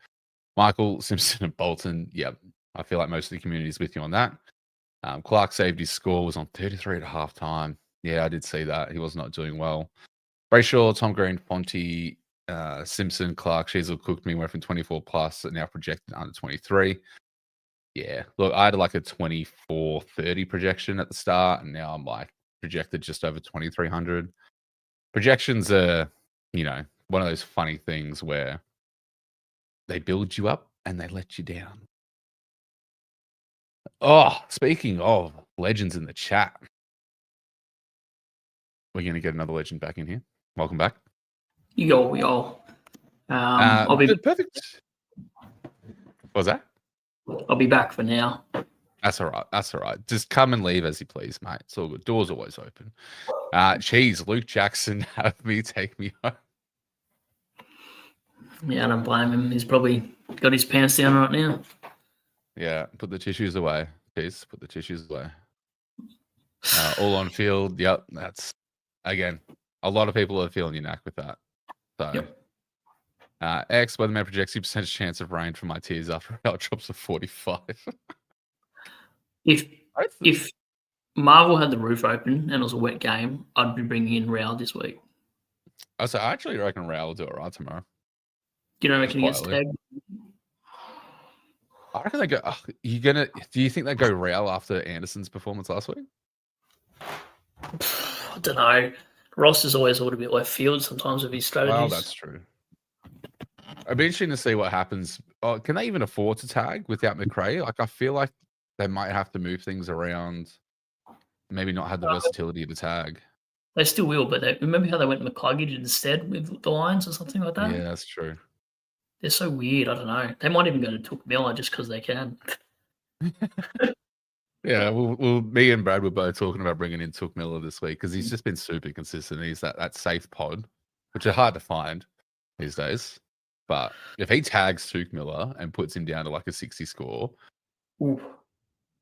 Michael, Simpson, and Bolton. Yeah, I feel like most of the community is with you on that. Clark saved his score, was on 33 at half time. Yeah, I did see that. He was not doing well. Brayshaw, Tom Green, Fonte, Simpson, Clark, Sheezel cooked me, went from 24 plus, and now projected under 23. Yeah, look, I had like a 24-30 projection at the start, and now I'm like projected just over 2,300. Projections are, one of those funny things where they build you up and they let you down. Oh, speaking of legends in the chat, we're going to get another legend back in here. Welcome back. Yo. I'll be perfect. What was that? I'll be back for now. That's all right. Just come and leave as you please, mate. It's all good. Doors always open. Luke Jackson, have me take me home. Yeah, I don't blame him. He's probably got his pants down right now. Yeah, put the tissues away. Please put the tissues away. All on field. Yep, that's, again, a lot of people are feeling your knack with that. So, yep. X, weatherman projects 2% chance of rain from my tears after it drops to 45. If Marvel had the roof open and it was a wet game, I'd be bringing in Rao this week. I actually reckon Rao will do it right tomorrow. Do you know reckon he gets tagged? I reckon they go. Do you think they go Rao after Anderson's performance last week? I don't know. Ross is always a little bit left field sometimes with his strategies. Well, that's true. It'd be interesting to see what happens. Oh, can they even afford to tag without McRae? Like, I feel like they might have to move things around. Maybe not have the versatility to tag. They still will, but remember how they went McCluggage instead with the Lions or something like that? Yeah, that's true. They're so weird. I don't know. They might even go to Took Miller just because they can. Yeah, well, me and Brad were both talking about bringing in Took Miller this week because he's just been super consistent. He's that safe pod which are hard to find these days. But if he tags Tuke Miller and puts him down to like a 60 score, Ooh.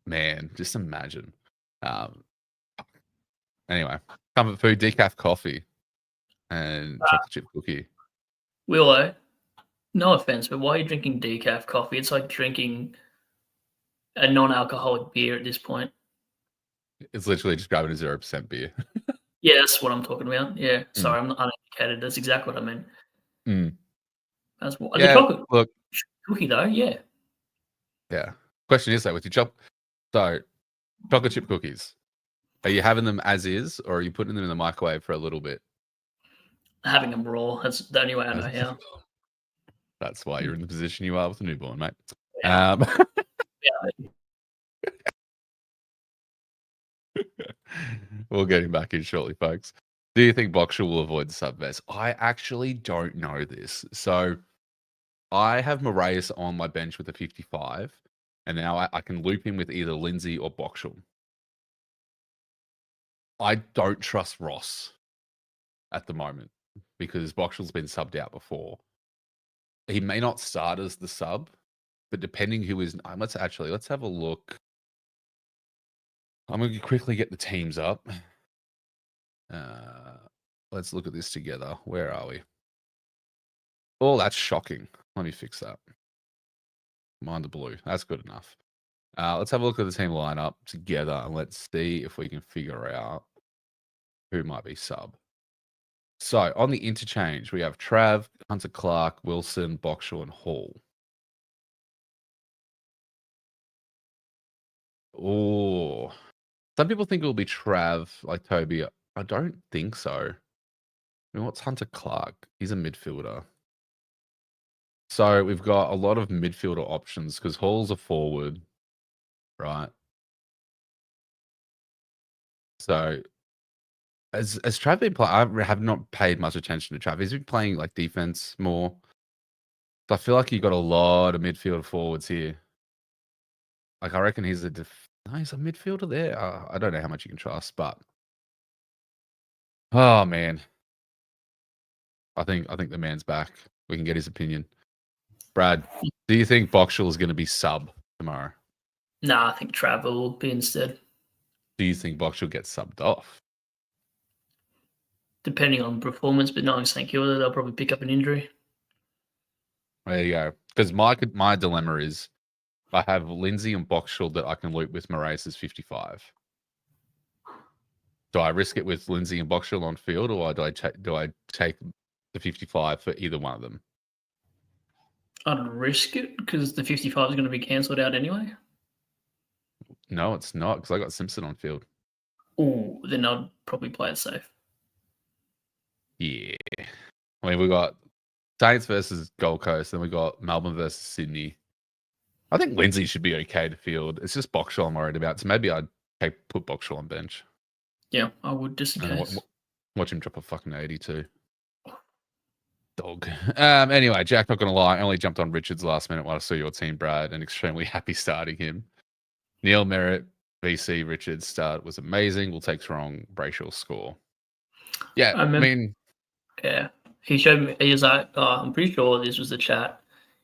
man, just imagine. Anyway, comfort food, decaf coffee, and chocolate chip cookie. Willow, no offense, but why are you drinking decaf coffee? It's like drinking a non-alcoholic beer at this point. It's literally just grabbing a 0% beer. Yeah, that's what I'm talking about. Yeah, sorry, I'm not uneducated. That's exactly what I meant. That's what the chocolate look, cookie though. Yeah. Yeah. Question is though, with your chocolate chip cookies, are you having them as is, or are you putting them in the microwave for a little bit? Having them raw. That's the only way I know how. That's why you're in the position you are with a newborn, mate. Yeah. We'll get him back in shortly, folks. Do you think Boxall will avoid the sub vest? I actually don't know this. So I have Moraes on my bench with a 55, and now I can loop him with either Lindsay or Boxall. I don't trust Ross at the moment because Boxall's been subbed out before. He may not start as the sub, but depending who is, let's have a look. I'm going to quickly get the teams up. Let's look at this together. Where are we? Oh, that's shocking. Let me fix that. Mind the blue. That's good enough. Let's have a look at the team lineup together and let's see if we can figure out who might be sub. So on the interchange, we have Trav, Hunter Clark, Wilson, Boxall, and Hall. Oh, some people think it will be Trav, like Toby. I don't think so. I mean, what's Hunter Clark? He's a midfielder. So we've got a lot of midfielder options because Hall's a forward, right? So as Trav been playing, I have not paid much attention to Trav. He's been playing like defense more. So I feel like you got a lot of midfield forwards here. Like I reckon he's a midfielder there. I don't know how much you can trust, but oh man, I think the man's back. We can get his opinion. Brad, do you think Boxall is going to be sub tomorrow? Nah, I think Trav will be instead. Do you think Boxall gets subbed off? Depending on performance, but knowing St Kilda, they'll probably pick up an injury. There you go. Because my dilemma is I have Lindsay and Boxall that I can loop with Moraes' 55. Do I risk it with Lindsay and Boxall on field, or do I take the 55 for either one of them? I'd risk it because the 55 is going to be cancelled out anyway. No, it's not because I got Simpson on field. Oh, then I'd probably play it safe. Yeah. I mean, we got Saints versus Gold Coast, then we got Melbourne versus Sydney. I think Lindsay should be okay to field. It's just Boxall I'm worried about. So maybe I'd put Boxall on bench. Yeah, I would just in case. Watch him drop a fucking 82. Dog. Anyway, Jack, not going to lie, I only jumped on Richards last minute when I saw your team, Brad, and extremely happy starting him. Neil Merritt, VC, Richards start was amazing. We'll take strong Brayshaw score. Yeah, I mean... Yeah. He showed me, he was like, I'm pretty sure this was the chat.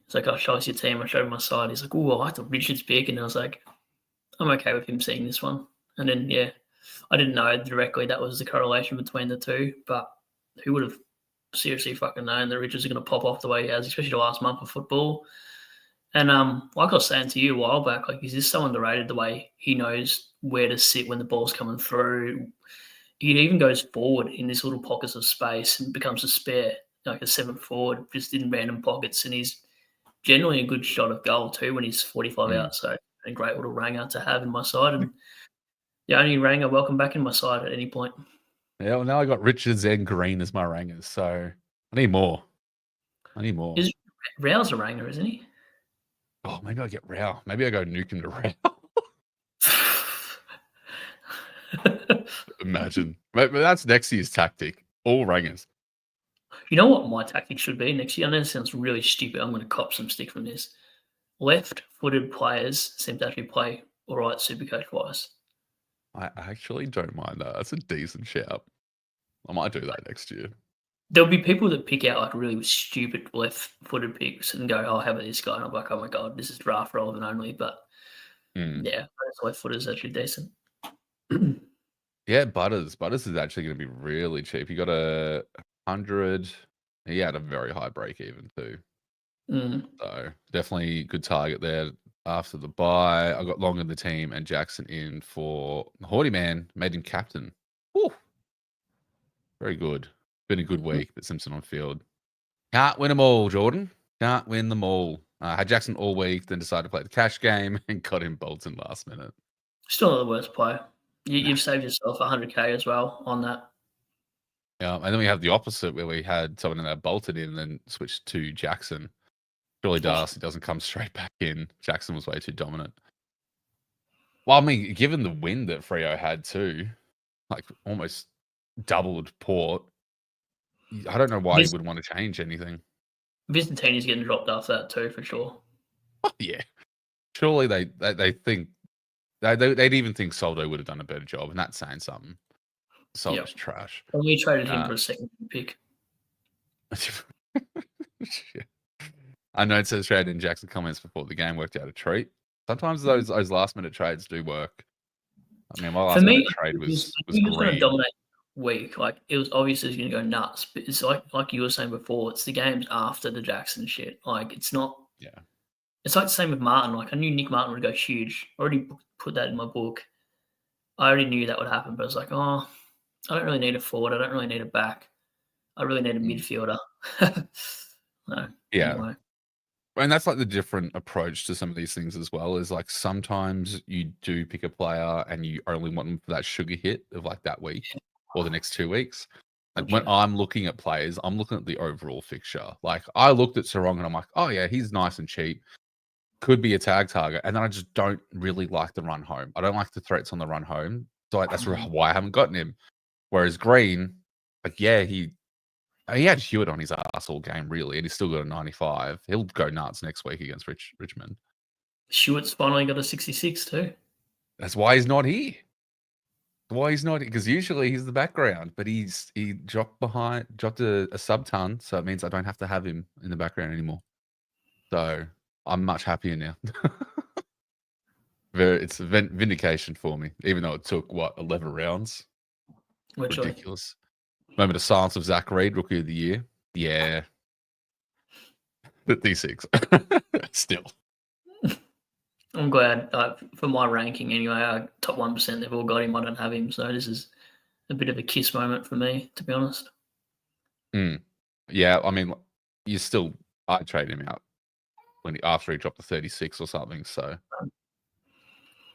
It's like, I'll show us your team. I showed him my side. He's like, oh, I like the Richards pick. And I was like, I'm okay with him seeing this one. And then, yeah, I didn't know directly that was the correlation between the two, but who would have seriously fucking known that Richards are going to pop off the way he has, especially the last month of football. And like I was saying to you a while back, like, is this so underrated the way he knows where to sit when the ball's coming through? He even goes forward in these little pockets of space and becomes a spare, like a 7th forward, just in random pockets. And he's generally a good shot of goal too when he's 45 out. So a great little ranger to have in my side. And the only ranger welcome back in my side at any point. Yeah, well, now I got Richards and Green as my rangers, so I need more. Is Rao's a ranger, isn't he? Oh, maybe I get Rao. Maybe I go nuke him to Rao. Imagine. But that's next year's tactic. All rangers. You know what my tactic should be next year? I know it sounds really stupid. I'm going to cop some stick from this. Left-footed players seem to actually play all right Supercoach-wise. I actually don't mind that. That's a decent shout. I might do that next year. there'll be people that pick out like really stupid left-footed picks and go, "Oh, how about this guy?" And I'm like, "Oh my god, this is draft relevant only." But yeah, those left-footers are actually decent. Yeah, Butters. Butters is actually going to be really cheap. He got 100. He had a very high break even too. So definitely good target there after the bye. I got Long in the team and Jackson in for Horty Man. Made him captain. Woo. Very good. Been a good week, but Simpson on field. Can't win them all, Jordan. Can't win them all. Had Jackson all week, then decided to play the cash game and got him Bolton last minute. Still not the worst play. You've saved yourself 100k as well on that. Yeah, and then we have the opposite where we had someone that bolted in and then switched to Jackson. Surely Darcy doesn't come straight back in. Jackson was way too dominant. Well, I mean, given the win that Freo had too, like almost doubled Port, I don't know why he would want to change anything. Vicentini's getting dropped after that too, for sure. Oh, yeah. Surely they think they'd even think Soldo would have done a better job, and that's saying something. Soldo's trash. And we traded him for a second pick. Yeah. I know it says trade in Jackson comments before the game worked out a treat. Sometimes those last minute trades do work. I mean, my last minute trade was going to dominate week. Like it was obviously going to go nuts, but it's like you were saying before. It's the games after the Jackson shit. Like it's not. Yeah. It's like the same with Martin. Like I knew Nick Martin would go huge. I already put that in my book. I already knew that would happen, but I was like, oh, I don't really need a forward. I don't really need a back. I really need a midfielder. No. Yeah. Anyway. And that's like the different approach to some of these things as well, is like sometimes you do pick a player and you only want them for that sugar hit of like that week or the next 2 weeks. Like when I'm looking at players, I'm looking at the overall fixture. Like I looked at Sarong and I'm like, oh yeah, he's nice and cheap. Could be a tag target. And then I just don't really like the run home. I don't like the threats on the run home. So that's why I haven't gotten him. Whereas Green, like, yeah, he had Hewitt on his ass all game, really, and he's still got a 95. He'll go nuts next week against Richmond. Shewitt's finally got a 66 too. That's why he's not here. Why he's not, because usually he's the background, but he dropped a sub-ton, so it means I don't have to have him in the background anymore. So I'm much happier now. It's a vindication for me, even though it took 11 rounds. Ridiculous. Moment of silence of Zach Reid, Rookie of the Year. Yeah. The D6. Still. I'm glad. For my ranking anyway, top 1%, they've all got him. I don't have him. So this is a bit of a kiss moment for me, to be honest. Yeah, I mean, I'd trade him out after he dropped the 36 or something. So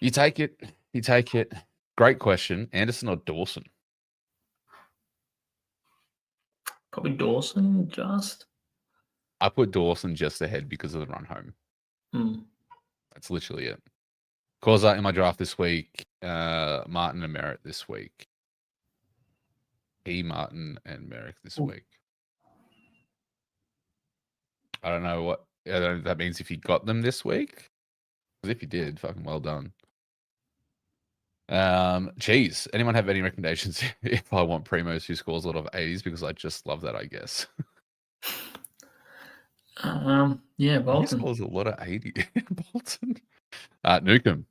you take it. Great question. Anderson or Dawson? Probably Dawson, just. I put Dawson just ahead because of the run home. That's literally it. Causa in my draft this week. Martin and Merritt this week. Martin and Merrick this week. I don't know what that means if you got them this week. Because if you did, fucking well done. Cheese. Anyone have any recommendations if I want Primos who scores a lot of 80s? Because I just love that, I guess. Yeah, Bolton. He scores a lot of 80. Bolton. Newcomb.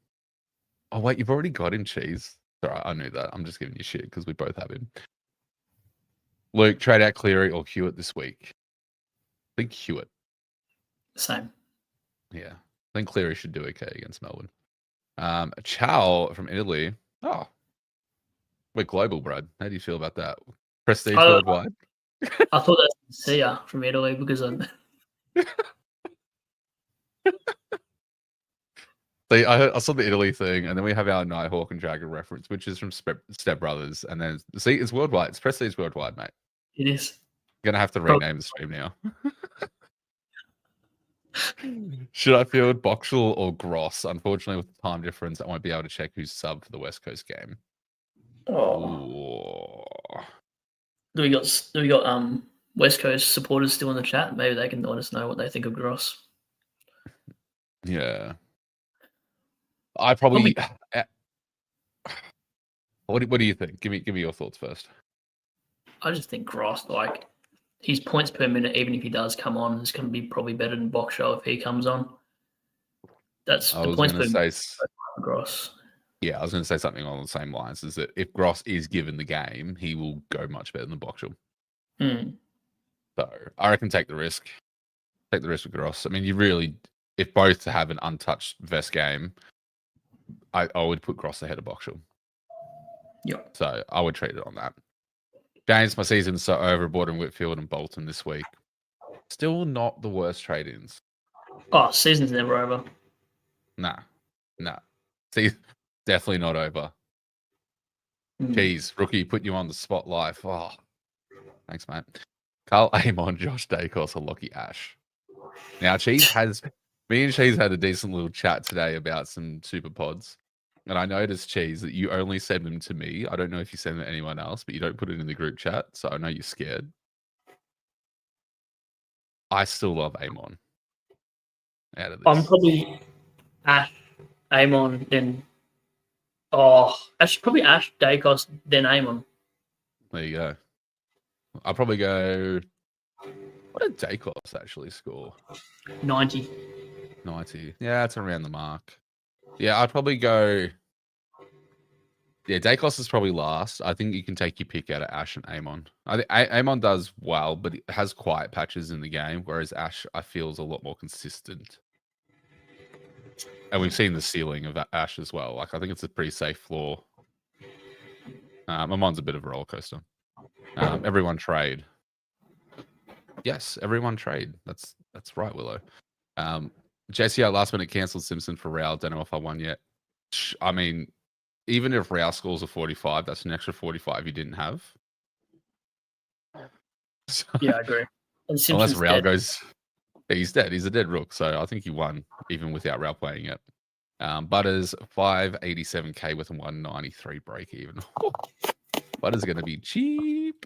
Oh, wait, you've already got him, Cheese. Sorry, I knew that. I'm just giving you shit because we both have him. Luke, trade out Cleary or Hewitt this week? I think Hewitt. Same. Yeah. I think Cleary should do okay against Melbourne. Chow from Italy. Oh, we're global, Brad. How do you feel about that? Prestige worldwide? I thought that was Sia from Italy because I saw the Italy thing, and then we have our Nighthawk and Dragon reference, which is from Step Brothers, and then it's worldwide. It's Prestige worldwide, mate. It is. Gonna have to rename the stream now. Should I field Boxall or Gross? Unfortunately, with the time difference, I won't be able to check who's sub for the West Coast game. Oh. Do we got West Coast supporters still in the chat? Maybe they can let us know what they think of Gross. Yeah. I probably. What do you think? Give me your thoughts first. I just think Gross, like his points per minute, even if he does come on, is going to be probably better than Box Show if he comes on. That's I the was points going to per minute say, for Gross. yeah, I was going to say something along the same lines. Is that if Gross is given the game, he will go much better than Boxall. So I reckon take the risk. Take the risk with Gross. I mean, you really, if both have an untouched vest game, I would put Gross ahead of Boxall. Yep. So I would trade it on that. James, my season's so overboard in Whitfield and Bolton this week. Still not the worst trade-ins. Oh, season's never over. Nah. See, definitely not over. Cheese, rookie, put you on the spotlight. Oh, thanks, mate. Carl Amon, Josh Dacos, or Lockie Ash. Now, me and Cheese had a decent little chat today about some super pods. And I noticed, Cheese, that you only send them to me. I don't know if you send them to anyone else, but you don't put it in the group chat. So I know you're scared. I still love Amon out of this. I'm probably Ash, Amon, then probably Ash, Dacos, then Amon. There you go. I'll probably go. What did Dacos actually score? 90. 90. Yeah, that's around the mark. Yeah, I'd probably go. Yeah, Dacos is probably last. I think you can take your pick out of Ash and Amon. I think Amon does well, but it has quiet patches in the game, whereas Ash, I feel, is a lot more consistent. And we've seen the ceiling of Ash as well. Like, I think it's a pretty safe floor. Amon's a bit of a roller coaster. Everyone trade. Yes, everyone trade. That's right, Willow. JCR last minute cancelled Simpson for Real. Don't know if I won yet. I mean, even if Real scores a 45, that's an extra 45 you didn't have. So, yeah, I agree. And unless Real goes, he's dead. He's a dead rook. So I think he won even without Real playing it. Butters 587k with a 193 break even. Butters going to be cheap.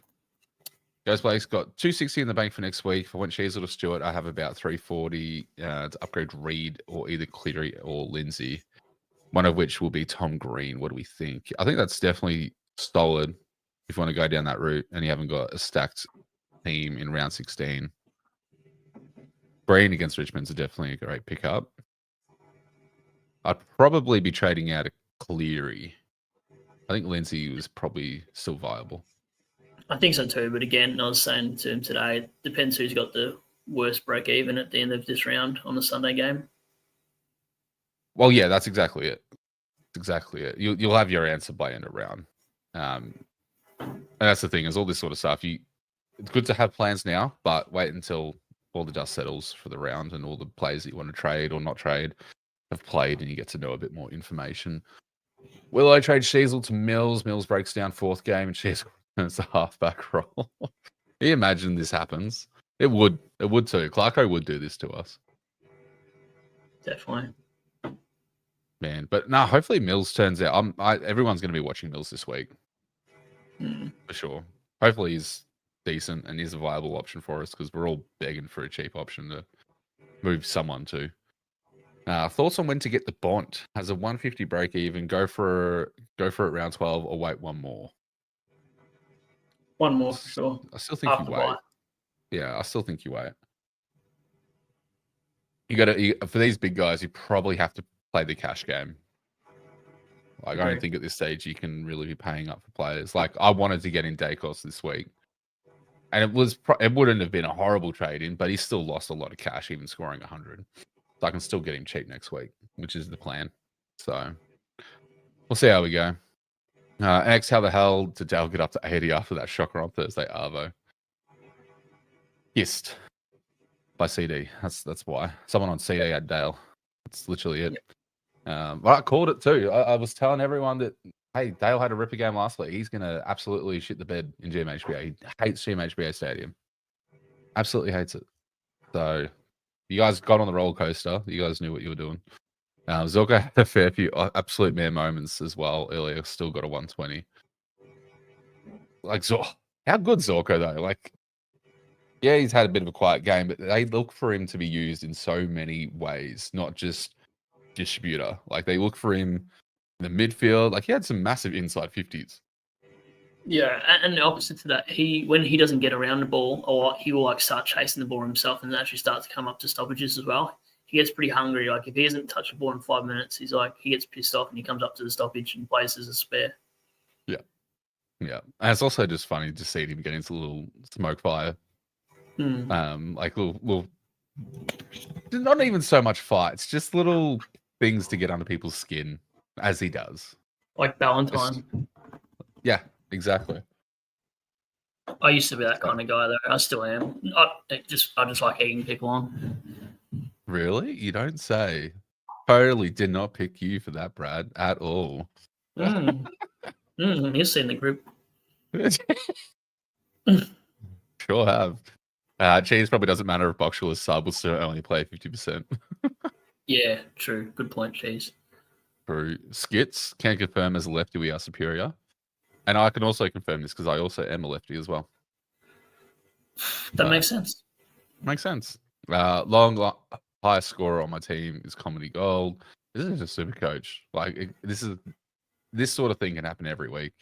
Ghost Blake's got 260 in the bank for next week. If I went Sheezel to Stewart, I have about 340 to upgrade Reed or either Cleary or Lindsay. One of which will be Tom Green. What do we think? I think that's definitely solid if you want to go down that route and you haven't got a stacked team in round 16. Green against Richmond's definitely a great pickup. I'd probably be trading out a Cleary. I think Lindsay was probably still viable. I think so too, but again, I was saying to him today, it depends who's got the worst break even at the end of this round on the Sunday game. Well, yeah, that's exactly it. Exactly it. You'll have your answer by end of round. And that's the thing, is all this sort of stuff. It's good to have plans now, but wait until all the dust settles for the round and all the players that you want to trade or not trade have played and you get to know a bit more information. Will I trade Sheezel to Mills? Mills breaks down fourth game and Sheezel turns a halfback role. Can you imagine this happens? It would too. Clarko would do this to us. Definitely. Man, but no, hopefully Mills turns out. Everyone's going to be watching Mills this week. For sure. Hopefully he's decent and is a viable option for us because we're all begging for a cheap option to move someone to. Thoughts on when to get the Bont? Has a 150 break even. Go for it round 12 or wait one more. One more for sure. I still think you wait. Yeah, I still think you wait. You got to for these big guys. You probably have to play the cash game. Like, I don't think at this stage you can really be paying up for players. Like, I wanted to get in Dacos this week, and it wouldn't have been a horrible trade in, but he still lost a lot of cash, even scoring 100. So I can still get him cheap next week, which is the plan. So we'll see how we go. X, how the hell did Dale get up to 80 after that shocker on Thursday, Arvo? Kissed by CD. That's why. Someone on CD had Dale. That's literally it. But I called it too. I was telling everyone that, hey, Dale had a ripper game last week. He's going to absolutely shit the bed in GMHBA. He hates GMHBA Stadium. Absolutely hates it. So you guys got on the roller coaster. You guys knew what you were doing. Zorko had a fair few absolute mere moments as well earlier. Still got a 120. Like, how good Zorko though? Like, yeah, he's had a bit of a quiet game, but they look for him to be used in so many ways, not just distributor. Like, they look for him in the midfield. Like, he had some massive inside 50s. Yeah, and the opposite to that, when he doesn't get around the ball, or he will like start chasing the ball himself and actually start to come up to stoppages as well. He gets pretty hungry. Like if he hasn't touched the ball in 5 minutes, he gets pissed off and he comes up to the stoppage and plays as a spare. Yeah. And it's also just funny to see him get into a little smoke fire. Like little not even so much fights, just little things to get under people's skin, as he does. Like Valentine. Yeah, exactly. I used to be that kind of guy, though. I still am. I just like egging people on. Really? You don't say. Totally did not pick you for that, Brad, at all. You've seen the group. Sure have. Cheese probably doesn't matter if Boxall is sub, will still only play 50%. Yeah, true. Good point, Cheese. True. Skits can confirm as a lefty we are superior. And I can also confirm this because I also am a lefty as well. That makes sense. Makes sense. Highest scorer on my team is Comedy Gold. This is a super coach. Like this sort of thing can happen every week.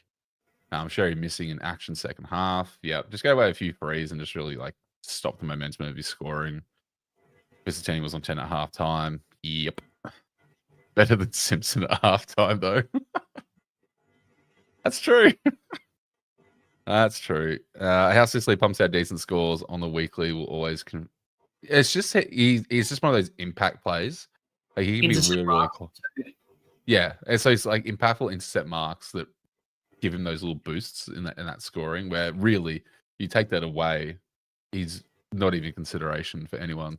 I'm sure you're missing an action second half. Yeah, just go away a few threes and just really like stop the momentum of his scoring. Because the team was on 10 at halftime. Yep. Better than Simpson at halftime though. That's true. That's true. How Sicily pumps out decent scores on the weekly will always. It's just he's just one of those impact plays. Like he can be really close. Yeah, and so it's like impactful intercept marks that give him those little boosts in that scoring. Where really, you take that away, he's not even consideration for anyone.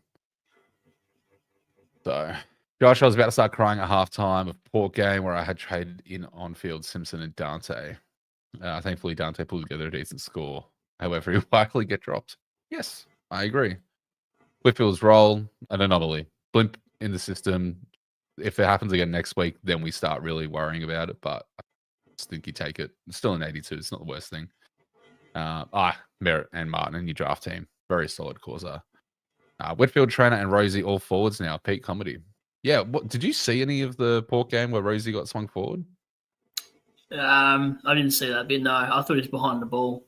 So, Josh, I was about to start crying at halftime of Port game where I had traded in on-field Simpson and Dante. Thankfully, Dante pulled together a decent score. However, he'll likely get dropped. Yes, I agree. Whitfield's role, an anomaly. Blimp in the system. If it happens again next week, then we start really worrying about it. But I just think you take it. It's still an 82. It's not the worst thing. Merritt and Martin in your draft team. Very solid causer. Whitfield, Trainer, and Rosie all forwards now. Peak comedy. Yeah, did you see any of the Port game where Rosie got swung forward? I didn't see that bit, no. I thought he was behind the ball.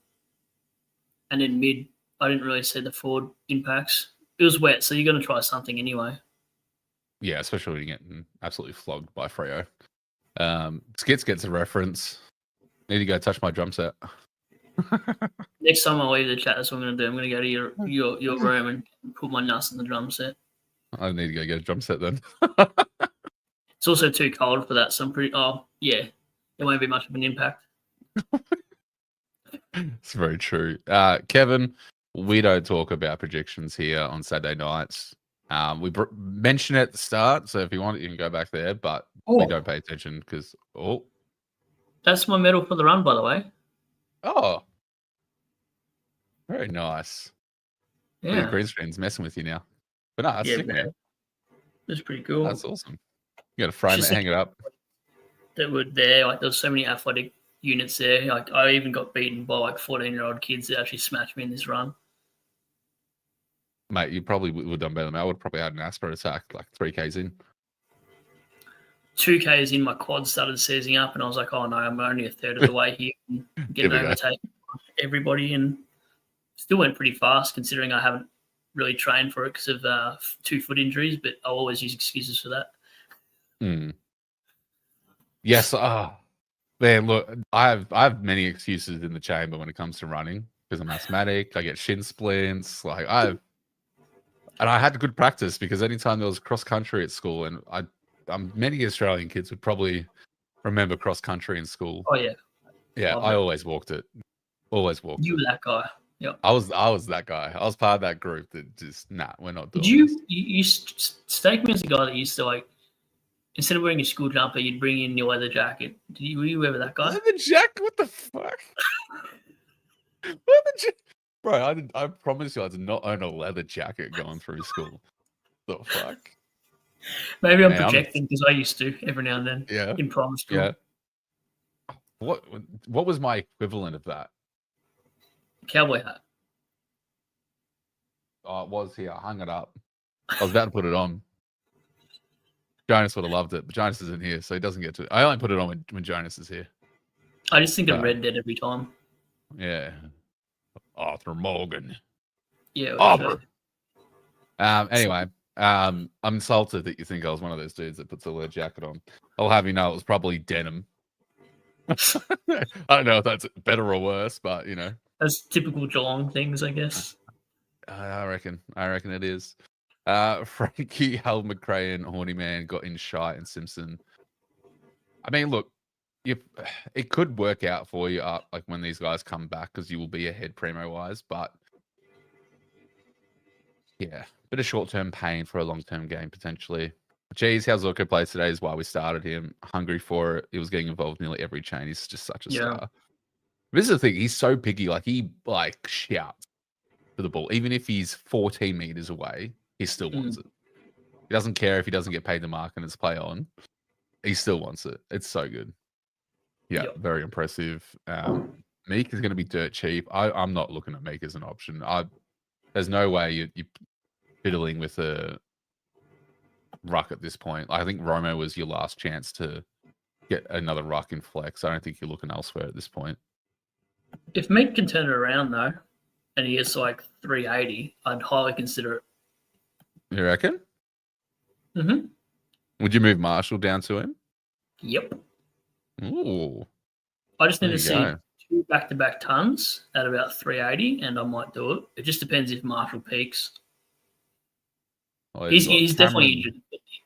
And in mid, I didn't really see the forward impacts. It was wet, so you're going to try something anyway. Yeah, especially when you're getting absolutely flogged by Freo. Skits gets a reference. Need to go touch my drum set. Next time I leave the chat, that's what I'm going to do. I'm going to go to your room and put my nuts in the drum set. I need to go get a drum set then. It's also too cold for that, so I'm pretty... Oh, yeah. It won't be much of an impact. It's very true. Kevin, we don't talk about projections here on Saturday nights. We mention it at the start, so if you want, you can go back there, but we don't pay attention because... That's my medal for the run, by the way. Oh. Very nice. Yeah. Green screen's messing with you now. But no, that's sick, man. That's pretty cool. That's awesome. You got to frame it, hang it up. That were there. Like, there was so many athletic units there. Like, I even got beaten by like 14-year-old kids that actually smashed me in this run. Mate, you probably would have done better than me. I would have probably had an Asper attack like 3Ks in. 2Ks in, my quad started seizing up, and I was like, oh no, I'm only a third of the way here. Getting overtaken everybody, and still went pretty fast considering I haven't really trained for it because of 2 foot injuries, but I'll always use excuses for that. Yes. Man, look, I have many excuses in the chamber when it comes to running because I'm asthmatic. I get shin splints. Like I had good practice because anytime there was cross country at school, and many Australian kids would probably remember cross country in school. Oh yeah, yeah. I always walked it. Always walked. You were that guy. Yeah, I was that guy. I was part of that group that just we're not doing. Did you stake me as a guy that used to like, instead of wearing your school jumper, you'd bring in your leather jacket. Were you ever that guy? Leather jacket? What the fuck? Bro, I promise you I did not own a leather jacket going through school. The fuck? Maybe I'm projecting because I used to every now and then. Yeah. In primary school. Yeah. What was my equivalent of that? Cowboy hat. Oh, it was here. I hung it up. I was about to put it on. Jonas would have loved it, but Jonas isn't here, so he doesn't get to. I only put it on when Jonas is here. I just think of Red Dead every time. Yeah. Arthur Morgan. Yeah. Auburn. Anyway, I'm insulted that you think I was one of those dudes that puts a leather jacket on. I'll have you know it was probably denim. I don't know if that's better or worse, but you know. That's typical Geelong things, I guess. I reckon it is. Frankie, Hal McRae, and Horny Man got in Shite and Simpson. I mean, look, it could work out for you like when these guys come back because you will be ahead primo wise, but yeah, bit of short-term pain for a long-term game potentially. Geez, how's Zuko plays today is why we started him. Hungry for it. He was getting involved in nearly every chain. He's just such a star. This is the thing. He's so picky. Like he shouts for the ball. Even if he's 14 meters away, he still wants it. He doesn't care if he doesn't get paid the mark and it's play on. He still wants it. It's so good. Yeah, very impressive. Meek is going to be dirt cheap. I'm not looking at Meek as an option. There's no way you're fiddling with a ruck at this point. I think Romo was your last chance to get another ruck in flex. I don't think you're looking elsewhere at this point. If Meek can turn it around though, and he gets like 380, I'd highly consider it. You reckon? Mm-hmm. Would you move Marshall down to him? Yep. Ooh. I just need to see 2 back-to-back tons at about 380, and I might do it. It just depends if Marshall peaks. Oh, he's definitely injured.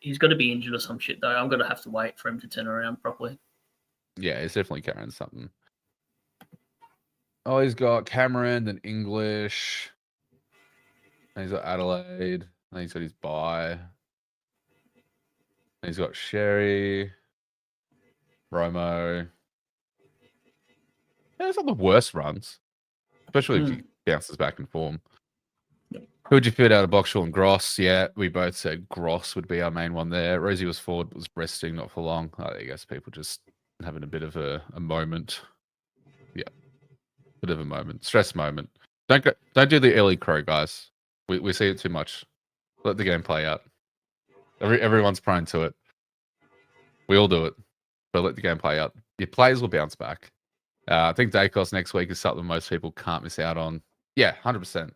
He's got to be injured or some shit, though. I'm going to have to wait for him to turn around properly. Yeah, he's definitely carrying something. Oh, he's got Cameron, then English. And he's got Adelaide. And he's got his bye. And he's got Sherry. Romo. Yeah, it's not the worst runs. Especially if he bounces back in form. Who would you fit out of Boxall and Gross? Yeah, we both said Gross would be our main one there. Rosie was forward, was resting, not for long. I guess people just having a bit of a moment. Yeah, bit of a moment, stress moment. Don't do the early crow, guys. We see it too much. Let the game play out. Everyone's prone to it. We all do it, but let the game play out. Your players will bounce back. I think Dacos next week is something most people can't miss out on. Yeah, 100%.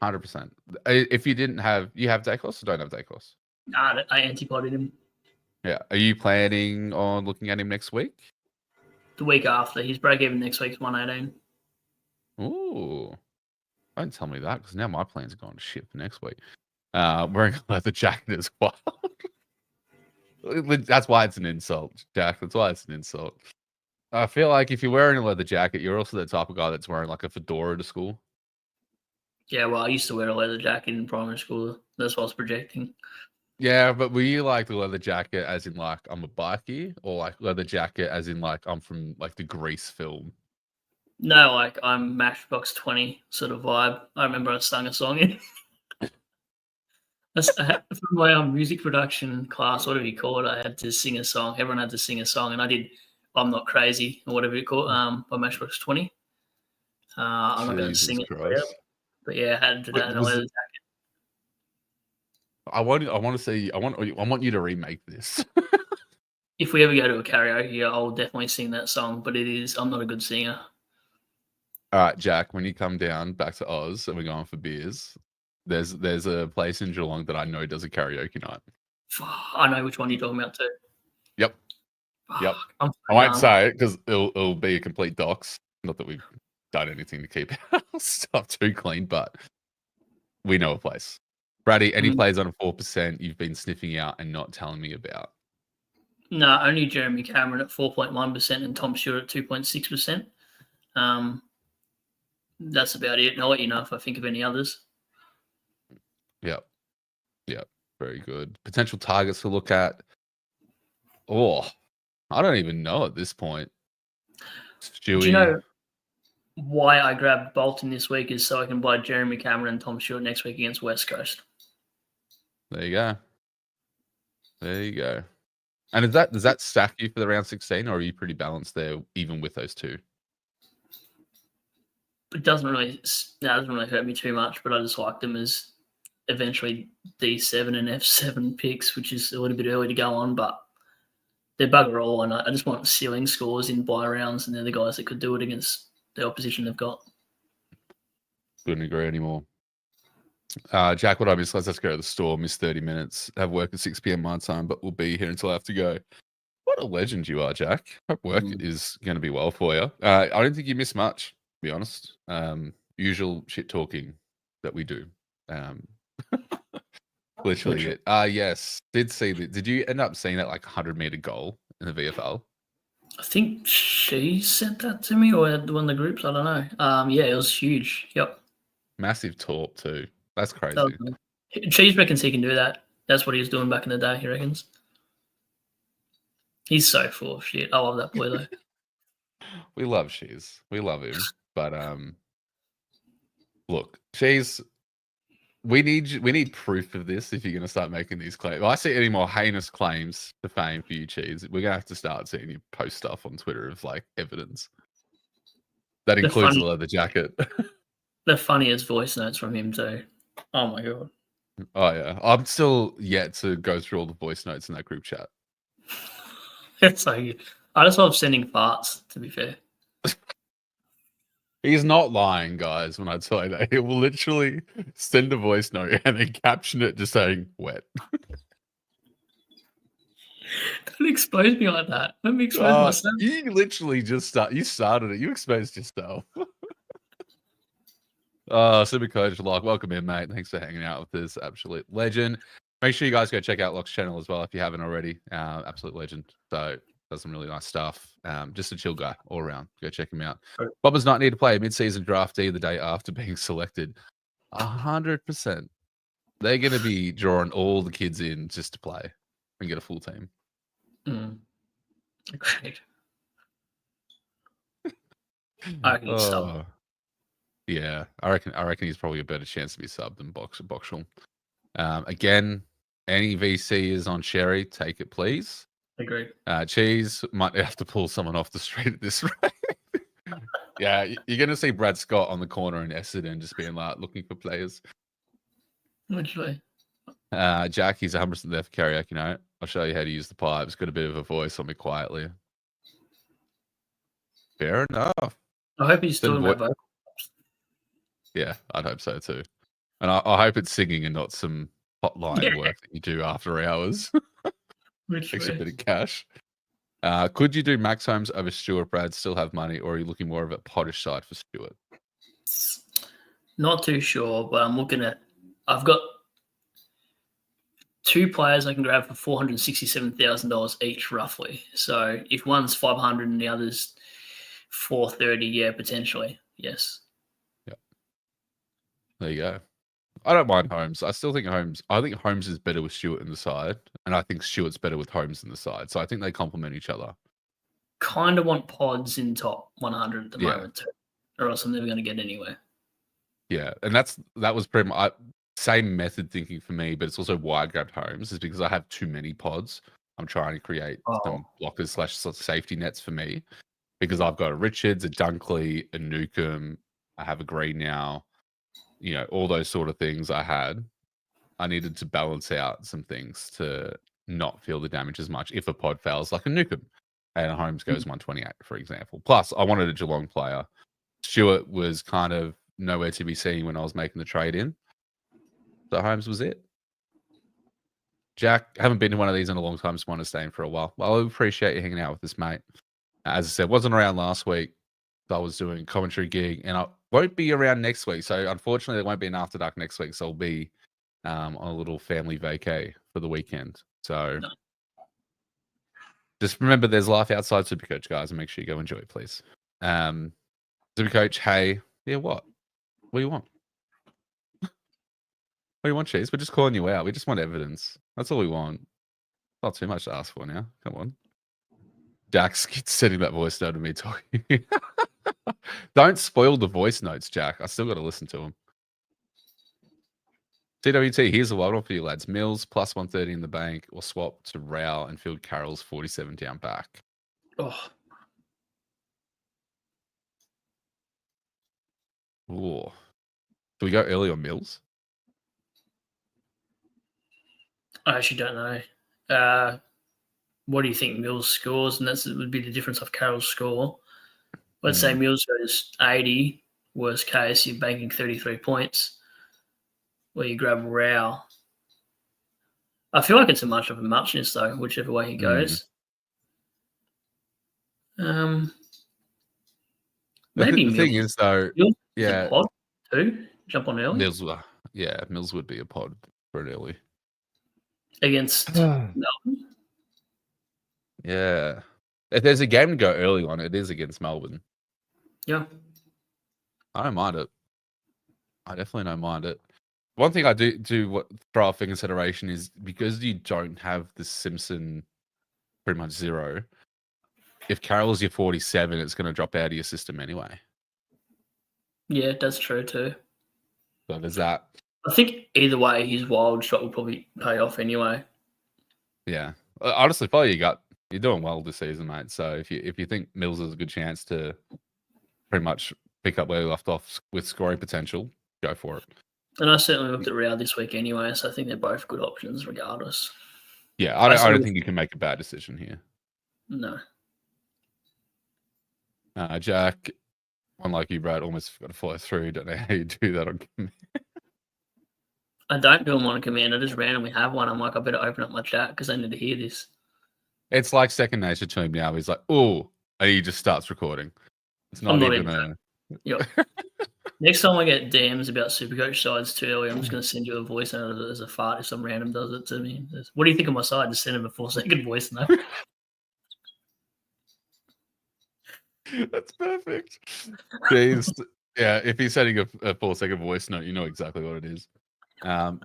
100%. If you didn't have, you have Dacos or don't have Dacos? Nah, I antibodied him. Yeah. Are you planning on looking at him next week? The week after. His break-even next week's 118. Ooh. Don't tell me that because now my plans are going to shit for next week. Wearing a leather jacket as well. That's why it's an insult, Jack. That's why it's an insult. I feel like if you're wearing a leather jacket, you're also the type of guy that's wearing like a fedora to school. Yeah, well, I used to wear a leather jacket in primary school. That's what I was projecting. Yeah, but were you like the leather jacket as in like I'm a bikie, or like leather jacket as in like I'm from like the Grease film? No, like I'm Matchbox 20 sort of vibe. I remember I sung a song in. From my music production class, whatever you call it, I had to sing a song. Everyone had to sing a song, and I did I'm Not Crazy, or whatever you call it, by Matchbox 20. I'm not going to sing it for you, but yeah, I had to do that in a leather jacket. I want to see. I want you to remake this. If we ever go to a karaoke, I'll definitely sing that song. But I'm not a good singer. All right, Jack. When you come down back to Oz and we're going for beers, there's a place in Geelong that I know does a karaoke night. I know which one you're talking about too. Yep. Yep. I won't say it because it'll be a complete dox. Not that we've done anything to keep our stuff too clean, but we know a place. Brady, any plays on a 4% you've been sniffing out and not telling me about? No, only Jeremy Cameron at 4.1% and Tom Stewart at 2.6%. That's about it. I'll let you know if I think of any others. Yep. Very good. Potential targets to look at. Oh, I don't even know at this point. Stewie. Do you know why I grabbed Bolton this week is so I can buy Jeremy Cameron and Tom Stewart next week against West Coast. There you go. And does that stack you for the round 16, or are you pretty balanced there, even with those two? It doesn't really hurt me too much, but I just like them as eventually D7 and F7 picks, which is a little bit early to go on, but they're bugger all, and I just want ceiling scores in buy rounds, and they're the guys that could do it against the opposition they've got. Couldn't agree anymore. Jack, what I missed? Let's go to the store. Miss 30 minutes. Have work at 6 p.m. my time, but we'll be here until I have to go. What a legend you are, Jack. Hope work is going to be well for you. I don't think you miss much, to be honest. Usual shit talking that we do. Literally it. Yes. Did see that. Did you end up seeing that like 100-meter goal in the VFL? I think she sent that to me or one of the groups. I don't know. Yeah, it was huge. Yep. Massive talk too. That's crazy. Cheese reckons he can do that. That's what he was doing back in the day, he reckons. He's so full of shit. I love that boy though. We love Sheezel. We love him. But look, Sheezel, we need proof of this if you're gonna start making these claims. If I see any more heinous claims to fame for you, Cheese, we're gonna have to start seeing you post stuff on Twitter of like evidence. That includes the leather jacket. The funniest voice notes from him too. Oh my god. Oh yeah. I'm still yet to go through all the voice notes in that group chat. It's like I just love sending farts, to be fair. He's not lying, guys, when I tell you that. He will literally send a voice note and then caption it just saying wet. Don't expose me like that. Let me expose myself. You literally just started it. You exposed yourself. Supercoach, like, welcome in, mate. Thanks for hanging out with this absolute legend. Make sure you guys go check out Locke's channel as well if you haven't already. Absolute legend. So does some really nice stuff. Just a chill guy all around. Go check him out. Bobbers not need to play a mid-season draftee the day after being selected. 100%. They're going to be drawing all the kids in just to play and get a full team. Great. I reckon he's subbed. Yeah, I reckon he's probably a better chance to be subbed than Boxall. Again, any VC is on Sherry. Take it, please. Agreed. Cheese might have to pull someone off the street at this rate. Yeah, you're going to see Brad Scott on the corner in Essendon just being like looking for players. Literally. Jack, he's 100% there for karaoke night. I'll show you how to use the pipes. Got a bit of a voice on me quietly. Fair enough. I hope he's doing that vocal. Yeah, I'd hope so too. And I hope it's singing and not some hotline work that you do after hours. Makes a bit of cash. Could you do Max Holmes over Stewart, Brad? Still have money, or are you looking more of a pottish side for Stewart? Not too sure, but I'm looking at. I've got 2 players I can grab for $467,000 each, roughly. So if one's 500 and the other's 430, yeah, potentially, yes. Yeah. There you go. I don't mind Holmes. I still think Holmes. I think Holmes is better with Stewart in the side, and I think Stewart's better with Holmes in the side. So I think they complement each other. Kind of want pods in top 100 at the moment too, or else I'm never going to get anywhere. Yeah, and that was pretty much same method thinking for me, but it's also why I grabbed Holmes is because I have too many pods. I'm trying to create some blockers / safety nets for me because I've got a Richards, a Dunkley, a Newcomb. I have a Green now. You know, all those sort of things I needed to balance out some things to not feel the damage as much if a pod fails like a Newcomb and a Holmes goes 128, for example. Plus, I wanted a Geelong player. Stewart was kind of nowhere to be seen when I was making the trade in. So Holmes was it. Jack, haven't been to one of these in a long time, just want to stay in for a while. Well, I appreciate you hanging out with us, mate. As I said, wasn't around last week. I was doing commentary gig, and I won't be around next week. So unfortunately, there won't be an After Dark next week. So I'll be on a little family vacay for the weekend. So just remember, there's life outside Supercoach, guys, and make sure you go enjoy it, please. Supercoach, hey, yeah, what? What do you want? What do you want, Cheese? We're just calling you out. We just want evidence. That's all we want. Not too much to ask for now. Come on. Jack's sending that voice note to me talking. Don't spoil the voice notes, Jack. I still got to listen to them. CWT, here's a wild one for you, lads. Mills plus 130 in the bank, or swap to Rao and field Carroll's 47 down back. Oh. Ooh. Do we go early on Mills? I actually don't know. What do you think Mills scores? And that would be the difference of Carroll's score. Let's say Mills goes 80, worst case, you're banking 33 points, where you grab Rao. I feel like it's a much of a muchness, though, whichever way he goes. Maybe the Mills. thing is, though, Mills yeah, pod too. Jump on early. Mills would be a pod for an early Against Melbourne. Yeah, if there's a game to go early on, it is against Melbourne. Yeah, I don't mind it. I definitely don't mind it. One thing I do throw off in consideration is because you don't have the Simpson pretty much 0. If Carroll's your 47, it's going to drop out of your system anyway. Yeah, that's true too. So there's that. I think either way, his wild shot will probably pay off anyway. Yeah, honestly, follow your gut. You're doing well this season, mate. So if you think Mills has a good chance to pretty much pick up where he left off with scoring potential, go for it. And I certainly looked at Rao this week anyway, so I think they're both good options regardless. Yeah, I don't think you can make a bad decision here. No. Jack, unlike you, Brad, almost got to follow through. Don't know how you do that on command. I don't do them on command. I just randomly have one. I'm like, I better open up my chat because I need to hear this. It's like second nature to him now. He's like, oh, and he just starts recording. It's not even a... Yep. Next time I get DMs about Supercoach sides too early, I'm just going to send you a voice note as a fart if some random does it to me. What do you think of my side? Just send him a 4-second voice note. That's perfect. Jeez. Yeah, if he's sending a 4-second voice note, you know exactly what it is.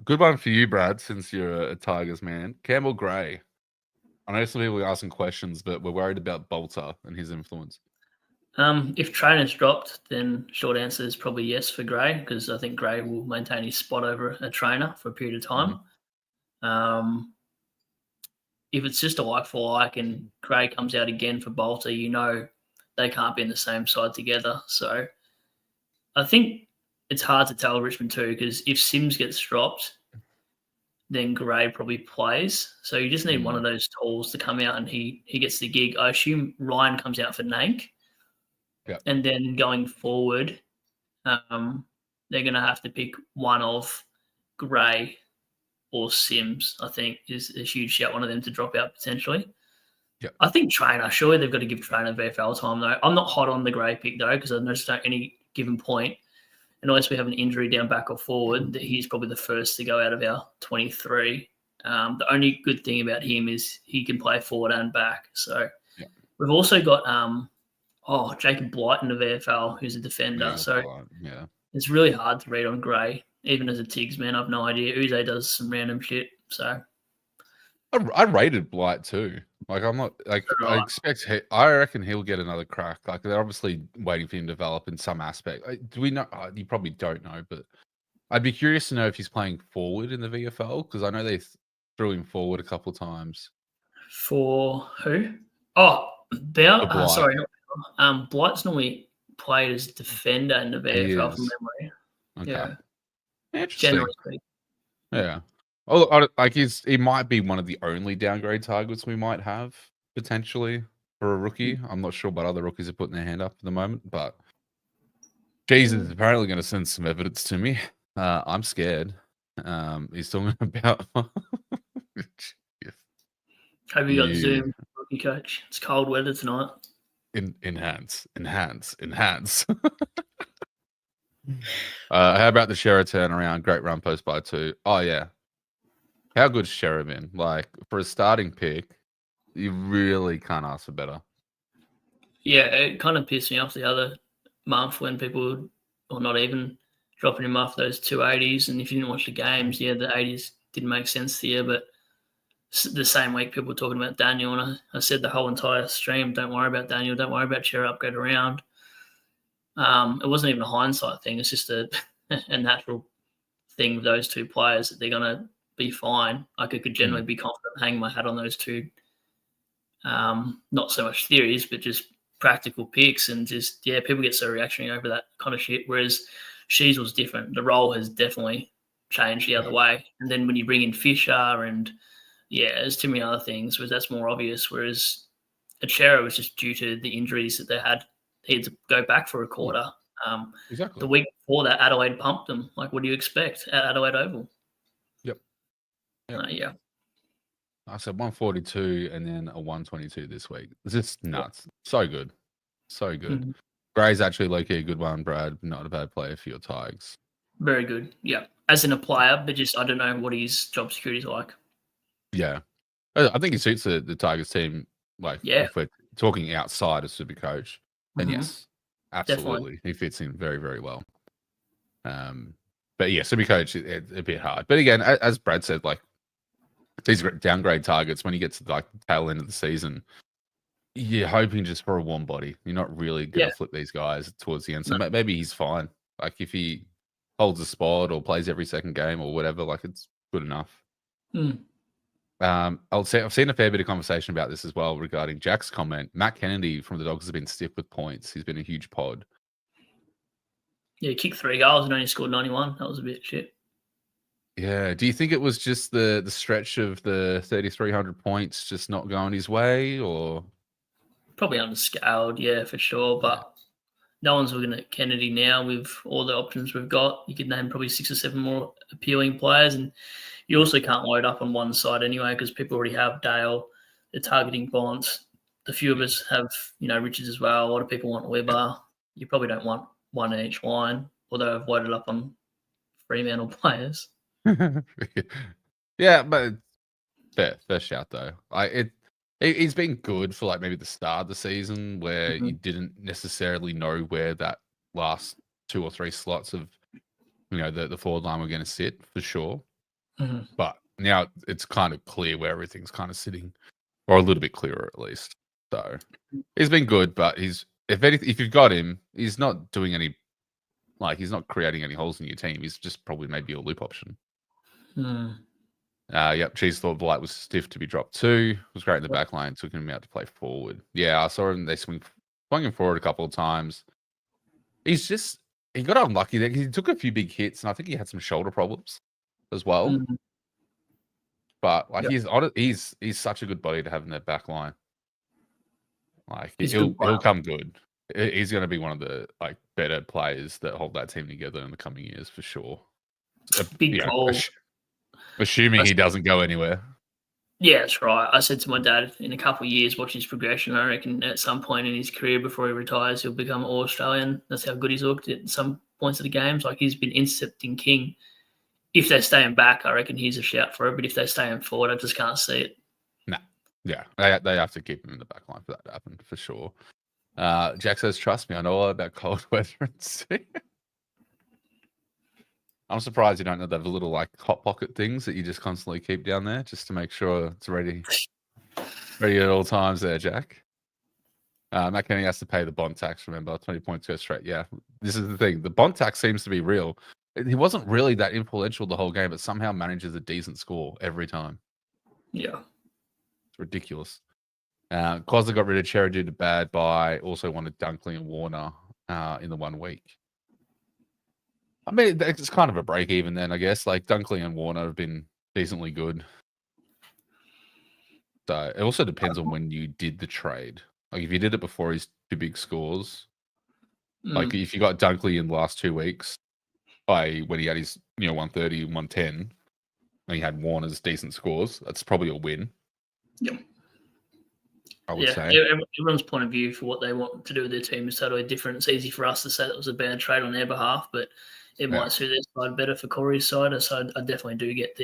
Good one for you, Brad, since you're a Tigers man. Campbell Gray. I know some people are asking questions, but we're worried about Bolter and his influence. If Trainer's dropped, then short answer is probably yes for Gray, because I think Gray will maintain his spot over a Trainer for a period of time. If it's just a like for like and Gray comes out again for Bolter, you know they can't be in the same side together. So I think it's hard to tell Richmond too, because if Sims gets dropped, then Gray probably plays. So you just need one of those tools to come out and he gets the gig. I assume Ryan comes out for Nank. Yeah. And then going forward, they're going to have to pick one of Gray or Sims, I think, is a huge shout, one of them to drop out potentially. Yeah. I think Trainer, surely they've got to give Trainer VFL time, though. I'm not hot on the Gray pick, though, because I noticed at any given point, unless we have an injury down back or forward, that he's probably the first to go out of our 23. The only good thing about him is he can play forward and back. So we've also got Jacob Blight in the VFL, who's a defender. It's really hard to read on Gray. Even as a Tigs man, I've no idea. Uze does some random shit. So I rated Blight too. Like I'm not like I reckon he'll get another crack. Like they're obviously waiting for him to develop in some aspect. Do we know? You probably don't know, but I'd be curious to know if he's playing forward in the VFL because I know they threw him forward a couple of times. For who? Oh, Blight. Sorry, Blight's normally played as defender in the VFL from memory. Okay. Yeah. Interesting. Generally speaking. Yeah. Oh, like he might be one of the only downgrade targets we might have potentially for a rookie. I'm not sure what other rookies are putting their hand up at the moment, but Jesus is apparently going to send some evidence to me. I'm scared. He's talking about. Have you got Zoom, rookie coach? It's cold weather tonight. Enhance. How about the Shera turnaround? Great run post by 2. Oh yeah. How good's Shera been? Like for a starting pick, you really can't ask for better. Yeah, it kind of pissed me off the other month when people, or not even, dropping him off those 280s. And if you didn't watch the games, the 80s didn't make sense to you. But the same week, people were talking about Daniel, and I said the whole entire stream, don't worry about Daniel, don't worry about Shera, upgrade around. It wasn't even a hindsight thing. It's just a natural thing with those two players that they're going to be fine. I could generally be confident hanging my hat on those two. Not so much theories, but just practical picks. And just, people get so reactionary over that kind of shit. Whereas Sheezel was different. The role has definitely changed the other way. And then when you bring in Fisher and, there's too many other things, whereas that's more obvious. Whereas Achera was just due to the injuries that they had he had to go back for a quarter. Exactly. The week before that, Adelaide pumped them. Like, what do you expect at Adelaide Oval? Yep. Yeah. I said 142 and then a 122 this week. It's just nuts. So good. So good. Mm-hmm. Gray's actually low-key a good one, Brad. Not a bad player for your Tigers. Very good. Yeah. As in a player, but just I don't know what his job security is like. Yeah. I think he suits the Tigers team. Like, Yeah. if we're talking outside of Supercoach, then yes, absolutely. Definitely. He fits in very, very well. But yeah, Supercoach, it's a bit hard. But again, as Brad said, like, these downgrade targets, when you get to like the tail end of the season, you're hoping just for a warm body. You're not really going to flip these guys towards the end. So maybe he's fine. Like, if he holds a spot or plays every second game or whatever, like, it's good enough. I've seen a fair bit of conversation about this as well regarding Jack's comment. Matt Kennedy from the Dogs has been stiff with points. He's been a huge pod. Yeah, he kicked 3 goals and only scored 91. That was a bit shit. Yeah. Do you think it was just the stretch of the 3,300 points just not going his way, or probably underscaled? Yeah, for sure. But no one's looking at Kennedy now with all the options we've got. You could name probably 6 or 7 more appealing players, and you also can't load up on one side anyway because people already have Dale. They're targeting Bonds. The few of us have, Richards as well. A lot of people want Webber. You probably don't want one in each line, although I've loaded up on Fremantle players. Yeah, but fair shout though. He's been good for like maybe the start of the season where you didn't necessarily know where that last 2 or 3 slots of the forward line were going to sit for sure. But now it's kind of clear where everything's kind of sitting, or a little bit clearer at least. So he's been good, but if you've got him, he's not doing any, like, he's not creating any holes in your team. He's just probably maybe a loop option. Yep, Cheese thought Blight was stiff to be dropped too. Was great in the back line, took him out to play forward. Yeah, I saw him. They swung him forward a couple of times. He got unlucky there. He took a few big hits, and I think he had some shoulder problems as well. But like he's such a good body to have in that back line. Like he'll come good. He's going to be one of the like better players that hold that team together in the coming years for sure. Big call. Assuming he doesn't go anywhere. Yeah, that's right. I said to my dad, in a couple of years, watch his progression. I reckon at some point in his career before he retires, he'll become All-Australian. That's how good he's looked at some points of the games. Like, he's been intercepting king. If they're staying back, I reckon he's a shout for it. But if they're staying forward, I just can't see it. No. Yeah, they have to keep him in the back line for that to happen, for sure. Jack says, trust me, I know all about cold weather and sea. I'm surprised you don't know the little like hot pocket things that you just constantly keep down there just to make sure it's ready at all times there, Jack. Matt Kenny has to pay the bond tax, remember. 20 points go straight. Yeah, this is the thing. The bond tax seems to be real. He wasn't really that influential the whole game, but somehow manages a decent score every time. Yeah. It's ridiculous. Cosler got rid of Cherry due to bad buy. Also wanted Dunkley and Warner in the 1 week. I mean, it's kind of a break even then, I guess. Like, Dunkley and Warner have been decently good. So it also depends on when you did the trade. Like, if you did it before his 2 big scores, like if you got Dunkley in the last 2 weeks, when he had his 130 and 110, and he had Warner's decent scores, that's probably a win. Yep. I would say. Everyone's point of view for what they want to do with their team is totally different. It's easy for us to say that was a bad trade on their behalf, but it might suit their side better for Corey's side. So I definitely do get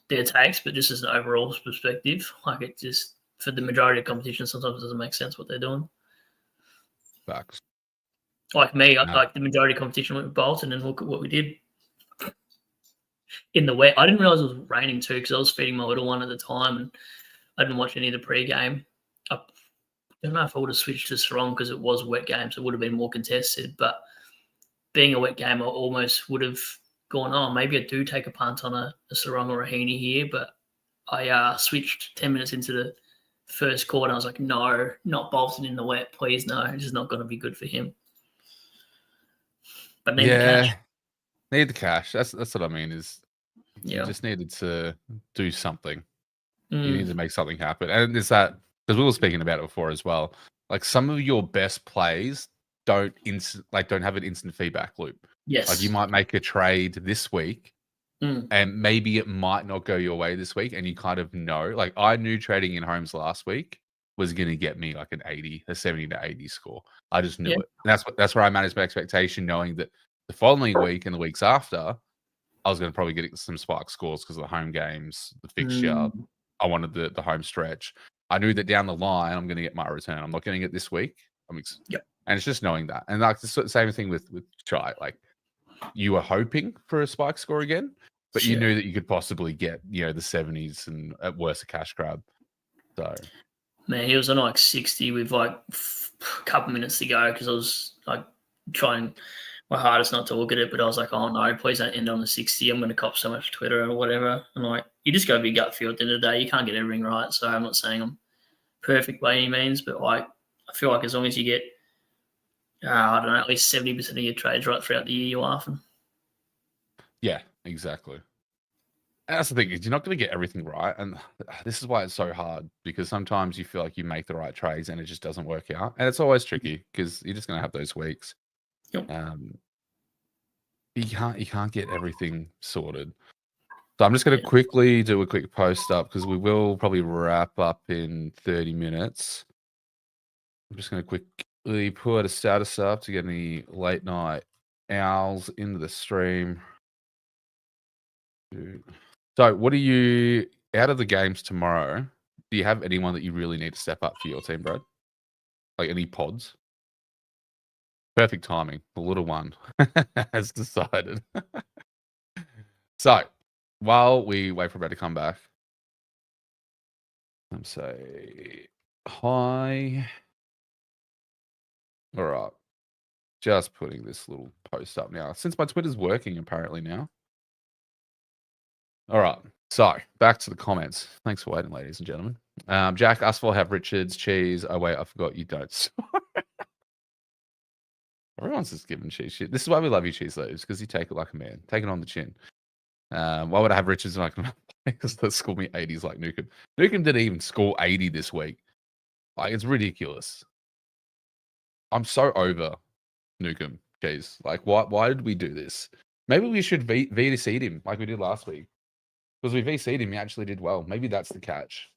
their takes, but just as an overall perspective, like, it just, for the majority of competition, sometimes it doesn't make sense what they're doing. Facts. Like me, like the majority of competition went with Bolton, and look at what we did in the wet. I didn't realize it was raining too because I was feeding my little one at the time, and I didn't watch any of the pre-game. I don't know if I would have switched to Sarong because it was a wet game, so it would have been more contested. But being a wet game, I almost would have gone, maybe I do take a punt on a Sarong or a Heaney here. But I switched 10 minutes into the first quarter. I was like, no, not Bolton in the wet, please, no. It's just not going to be good for him. But need the cash. Need the cash. That's what I mean. You just needed to do something. You need to make something happen. And there's that, because we were speaking about it before as well. Like, some of your best plays don't have an instant feedback loop. Yes. Like you might make a trade this week, and maybe it might not go your way this week, and you kind of know. Like I knew trading in homes last week was going to get me like a 70 to 80 score. I just knew it. And that's where I managed my expectation, knowing that the following week and the weeks after, I was going to probably get some spike scores because of the home games, the fixture. I wanted the home stretch. I knew that down the line, I'm going to get my return. I'm not getting it this week. And it's just knowing that. And like the same thing with Chai. Like you were hoping for a spike score again, but you knew that you could possibly get, the 70s and at worst a cash grab. So, man, he was on like 60 with like a couple minutes to go because I was like trying my hardest not to look at it, but I was like, oh no, please don't end on the 60. I'm going to cop so much Twitter or whatever. And like, you just got to be gut feel at the end of the day. You can't get everything right. So I'm not saying I'm perfect by any means, but like, I feel like as long as you get, I don't know, at least 70% of your trades right throughout the year, you're laughing. Yeah, exactly. And that's the thing, is you're not going to get everything right. And this is why it's so hard, because sometimes you feel like you make the right trades and it just doesn't work out. And it's always tricky because you're just going to have those weeks. Yep. You can't get everything sorted. So I'm just going to quickly do a quick post up because we will probably wrap up in 30 minutes. I'm just going to quickly put a status up to get any late night owls into the stream. So what are you, out of the games tomorrow, do you have anyone that you really need to step up for your team, Brad? Like any pods? Perfect timing. The little one has decided. So while we wait for Brad to come back, I'm say hi. All right. Just putting this little post up now. Since my Twitter's working apparently now. All right. So back to the comments. Thanks for waiting, ladies and gentlemen. Jack, us four have Richards, Cheese. Oh, wait, I forgot you don't. Everyone's just giving Cheese shit. This is why we love you, Cheese, though, because you take it like a man. Take it on the chin. Why would I have Richards and I can because they score me 80s like Newcomb? Newcomb didn't even score 80 this week. Like, it's ridiculous. I'm so over Newcomb, Cheese. Like, why did we do this? Maybe we should VC'd him like we did last week. Because we VC'd him, he actually did well. Maybe that's the catch.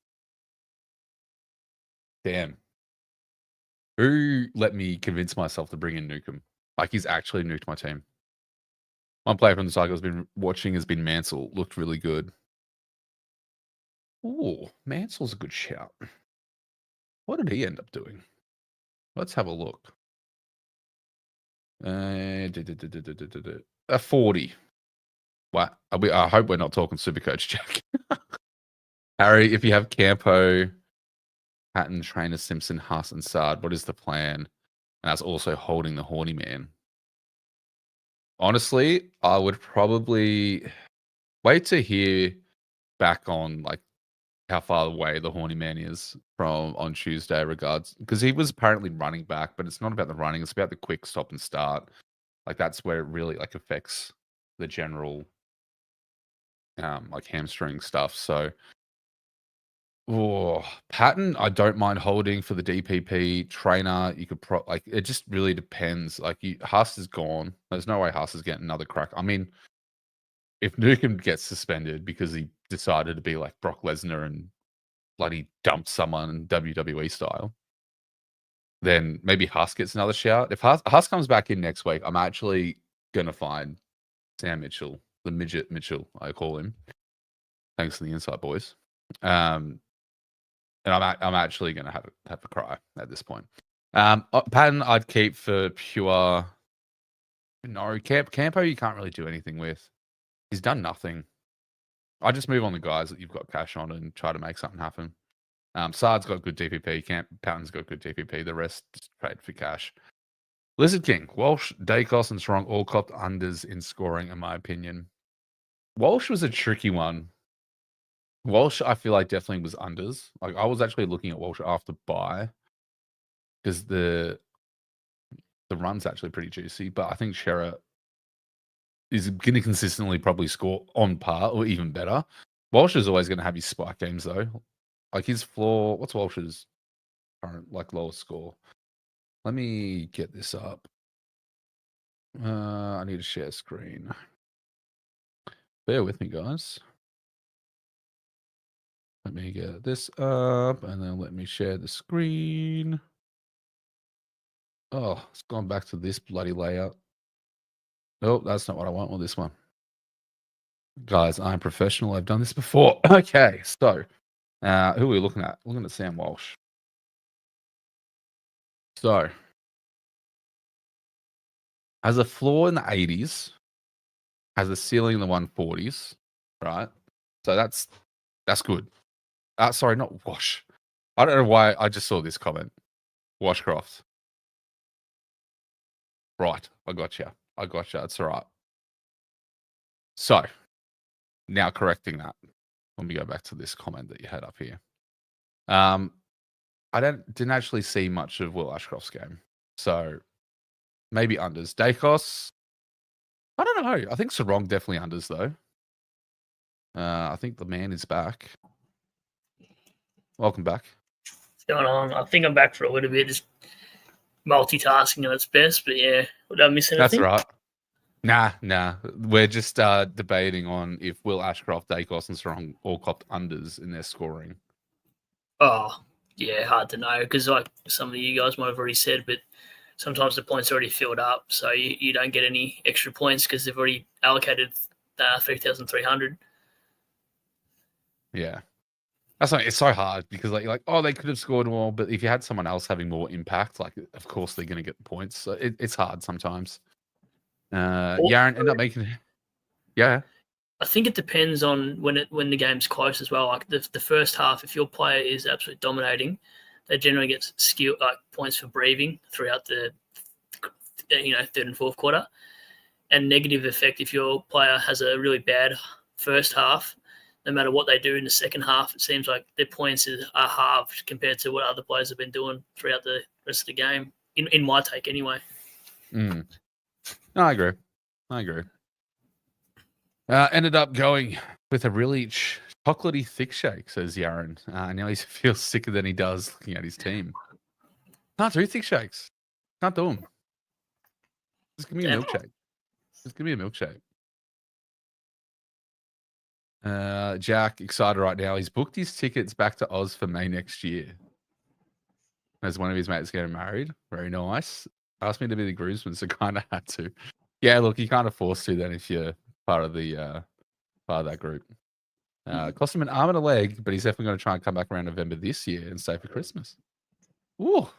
Damn. Who let me convince myself to bring in Newcomb? Like, he's actually nuked my team. One player from the cycle has been watching has been Mansell. Looked really good. Oh, Mansell's a good shout. What did he end up doing? Let's have a look. A 40. What? I hope we're not talking Supercoach, Jack. Harry, if you have Campo, Patton, Trainer, Simpson, Haas, and Sard, what is the plan? And that's also holding the horny man. Honestly, I would probably wait to hear back on like how far away the horny man is from on Tuesday regards, because he was apparently running back, but it's not about the running, it's about the quick stop and start. Like that's where it really like affects the general like hamstring stuff. So Patton, I don't mind holding for the DPP. Trainer, you could like it just really depends. Like Haas is gone. There's no way Haas is getting another crack. I mean, if Newcomb gets suspended because he decided to be like Brock Lesnar and bloody dumped someone WWE style, then maybe Haas gets another shout. If Haas comes back in next week, I'm actually gonna find Sam Mitchell, the midget Mitchell, I call him. Thanks to the Insight Boys. And I'm actually gonna have a cry at this point. Patton, I'd keep for pure. No, Campo, you can't really do anything with. He's done nothing. I just move on the guys that you've got cash on and try to make something happen. Sard's got good DPP. Patton's got good DPP. The rest just trade for cash. Lizard King, Walsh, Dacos, and Strong all copped unders in scoring, in my opinion. Walsh was a tricky one. Walsh, I feel like definitely was unders. Like I was actually looking at Walsh after bye because the run's actually pretty juicy, but I think Shearer is going to consistently probably score on par or even better. Walsh is always going to have his spike games though. Like his floor, what's Walsh's current like lowest score? Let me get this up. I need to share screen. Bear with me, guys. Let me get this up, and then let me share the screen. Oh, it's gone back to this bloody layout. Nope, that's not what I want. Well, this one. Guys, I'm professional. I've done this before. Okay, so who are we looking at? Looking at Sam Walsh. So, has a floor in the 80s, has a ceiling in the 140s, right? So that's good. Sorry, not Wash. I don't know why I just saw this comment. Washcroft. Right, I got you. It's all right. So, now correcting that. Let me go back to this comment that you had up here. I didn't actually see much of Will Ashcroft's game, so maybe unders. Dacos, I don't know. I think Sarong definitely unders though. I think the man is back. Welcome back. What's going on? I think I'm back for a little bit, just multitasking at its best. But yeah, would I miss anything? That's right. Nah. We're just debating on if Will Ashcroft, Dacos, and Sarong all copped unders in their scoring. Oh, yeah, hard to know because like some of you guys might have already said, but sometimes the points are already filled up, so you don't get any extra points because they've already allocated 3,300. Yeah. That's like, it's so hard because like you're like, oh, they could have scored more, but if you had someone else having more impact, like of course they're going to get the points. So it's hard sometimes. Yaron ended up making, yeah. I think it depends on when the game's close as well. Like the first half, if your player is absolutely dominating, they generally get points for breathing throughout the third and fourth quarter. And negative effect if your player has a really bad first half. No matter what they do in the second half, it seems like their points are halved compared to what other players have been doing throughout the rest of the game. In my take, anyway. No, I agree. Ended up going with a really chocolatey thick shake, says Yaron. Now he feels sicker than he does looking at his team. Can't do thick shakes. Can't do them. Just give me a milkshake. Jack, excited right now. He's booked his tickets back to Oz for May next year. As one of his mates getting married. Very nice. Asked me to be the groomsman, so kind of had to. Yeah, look, you kind of forced to then if you're part of that group. Cost him an arm and a leg, but he's definitely going to try and come back around November this year and stay for Christmas. Ooh.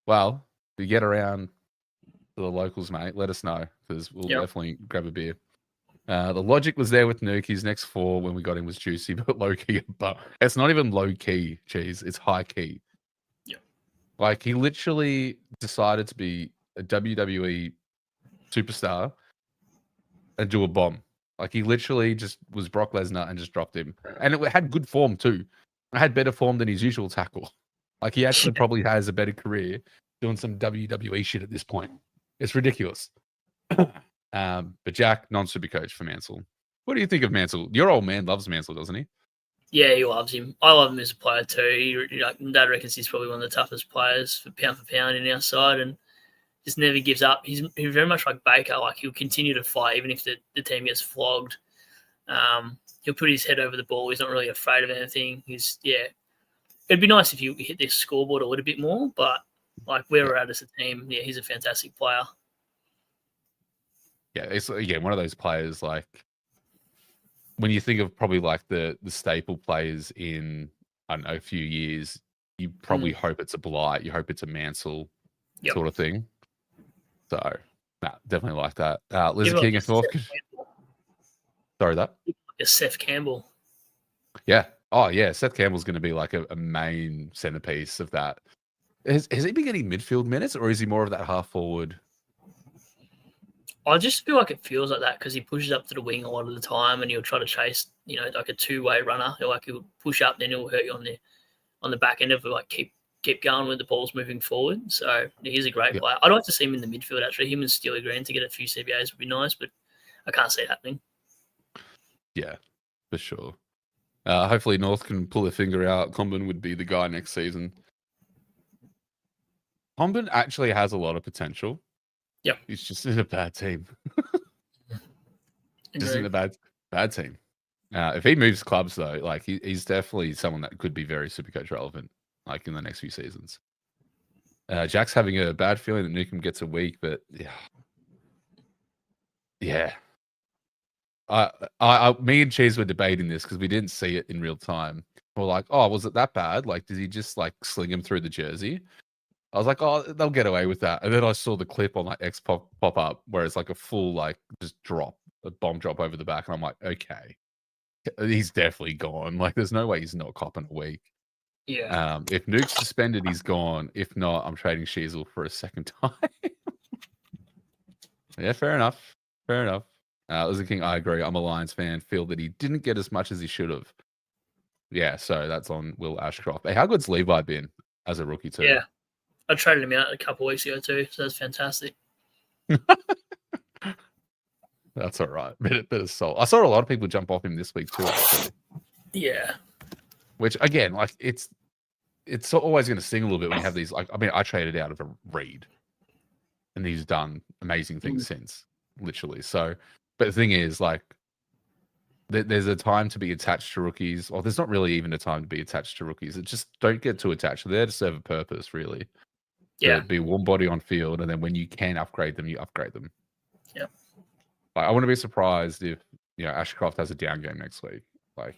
Well, if you get around to the locals, mate, let us know because we'll definitely grab a beer. The logic was there with Nuke. His next four when we got him was juicy, but low key. But it's not even low key, cheese. It's high key. Yeah. Like he literally decided to be a WWE superstar and do a bomb. Like he literally just was Brock Lesnar and just dropped him. And it had good form too. It had better form than his usual tackle. Like he actually probably has a better career doing some WWE shit at this point. It's ridiculous. But Jack, non-Supercoach for Mansell. What do you think of Mansell? Your old man loves Mansell, doesn't he? Yeah, he loves him. I love him as a player too. Dad reckons he's probably one of the toughest players for pound in our side and just never gives up. He's very much like Baker. Like he'll continue to fight even if the team gets flogged. He'll put his head over the ball. He's not really afraid of anything. It'd be nice if you hit this scoreboard a little bit more, but like where we're at as a team, yeah, he's a fantastic player. Yeah, it's one of those players like when you think of probably like the staple players in I don't know a few years, you probably hope it's a Blight, you hope it's a Mansell sort of thing. So, definitely like that. Liz King of North. Sorry, that. Seth Campbell. Yeah. Oh, yeah. Seth Campbell's going to be like a main centerpiece of that. Has he been getting midfield minutes, or is he more of that half forward? I just feel like it feels like that because he pushes up to the wing a lot of the time, and he'll try to chase, like a two-way runner. He'll push up, then he'll hurt you on the back end of it, like keep going with the balls moving forward. So he's a great player. I'd like to see him in the midfield actually. Him and Steely Green to get a few CBAs would be nice, but I can't see it happening. Yeah, for sure. Hopefully North can pull their finger out. Comben would be the guy next season. Comben actually has a lot of potential. Yep. He's just in a bad team. Just in a bad team. If he moves clubs though, like he's definitely someone that could be very Supercoach relevant, like in the next few seasons. Jack's having a bad feeling that Newcomb gets a week, but yeah. Me and Cheese were debating this because we didn't see it in real time. We're like, oh, was it that bad? Like, did he just like sling him through the jersey? I was like, oh, they'll get away with that. And then I saw the clip on like X pop up where it's like a full like just a bomb drop over the back, and I'm like, okay, he's definitely gone. Like, there's no way he's not copping a week. Yeah. If Nuke's suspended, he's gone. If not, I'm trading Sheezel for a second time. Yeah, fair enough. Fair enough. Lizard King, I agree. I'm a Lions fan. Feel that he didn't get as much as he should have. Yeah, so that's on Will Ashcroft. Hey, how good's Levi been as a rookie too? Yeah. I traded him out a couple of weeks ago too, so that's fantastic. That's all right. Bit of salt. I saw a lot of people jump off him this week too, actually. Yeah. Which again, like it's always going to sting a little bit when you have these. Like, I mean, I traded out of a Reed, and he's done amazing things since, literally. So, but the thing is, like, there's a time to be attached to rookies. Well, there's not really even a time to be attached to rookies. It just don't get too attached. They're there to serve a purpose, really. Yeah. To be one body on field, and then when you can upgrade them, you upgrade them. Yeah. Like, I wouldn't be surprised if Ashcroft has a down game next week. Like,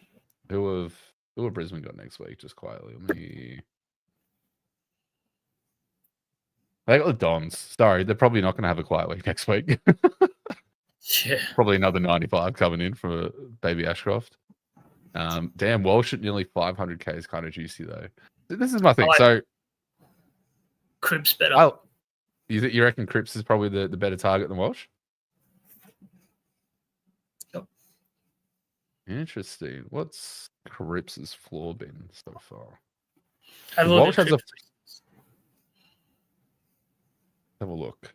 who have Brisbane got next week? Just quietly, they got the Dons. Sorry, they're probably not going to have a quiet week next week. Yeah. Probably another 95 coming in for baby Ashcroft. Damn, Walsh at nearly 500k is kind of juicy though. This is my thing. So Cripps better. You reckon Cripps is probably the better target than Walsh? Yep. Interesting. What's Cripps's floor been so far? Walsh has have a look.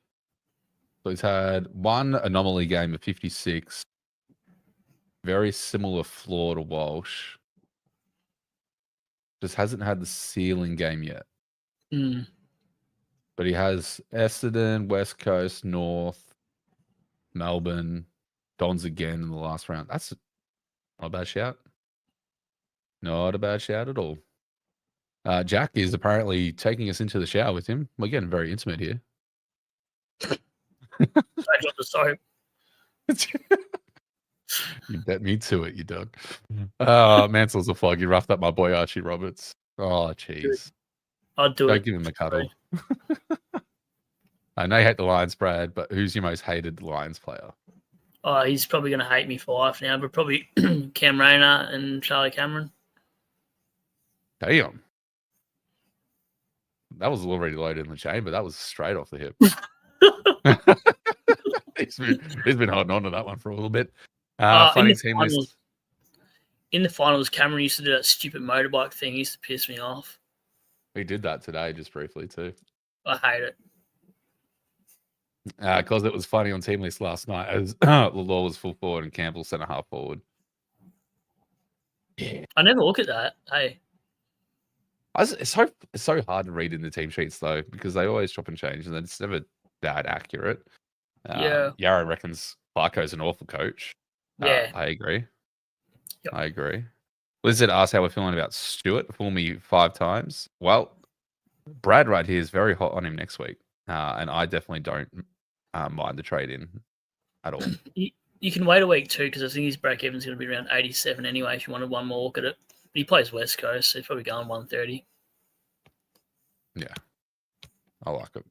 So he's had one anomaly game of 56. Very similar floor to Walsh. Just hasn't had the ceiling game yet. But he has Essendon, West Coast, North, Melbourne, Dons again in the last round. That's not a bad shout. Not a bad shout at all. Jack is apparently taking us into the shower with him. We're getting very intimate here. I got the soap. You bet me to it, you dog. Mansell's a flog. You roughed up my boy Archie Roberts. Oh, jeez. I'll do it. Don't give him a cuddle. I know you hate the Lions, Brad, but who's your most hated Lions player? Oh, he's probably going to hate me for life now, but probably Cam Rayner and Charlie Cameron. Damn. That was already loaded in the chamber. That was straight off the hip. he's been holding on to that one for a little bit. Funny team list. In the finals, Cameron used to do that stupid motorbike thing. He used to piss me off. He did that today, just briefly, too. I hate it. Because it was funny on team list last night as Lalaw was full forward and Campbell centre half forward. Yeah. I never look at that. Hey. It's so hard to read in the team sheets, though, because they always chop and change, and it's never that accurate. Yarrow reckons Clarko's an awful coach. Yeah. I agree. Yep. I agree. Lizard asked how we're feeling about Stewart. Fool me 5 times. Well, Brad right here is very hot on him next week. And I definitely don't mind the trade in at all. You can wait a week too, because I think his break even is going to be around 87 anyway if you wanted one more look at it. But he plays West Coast, so he's probably going 130. Yeah. I like it.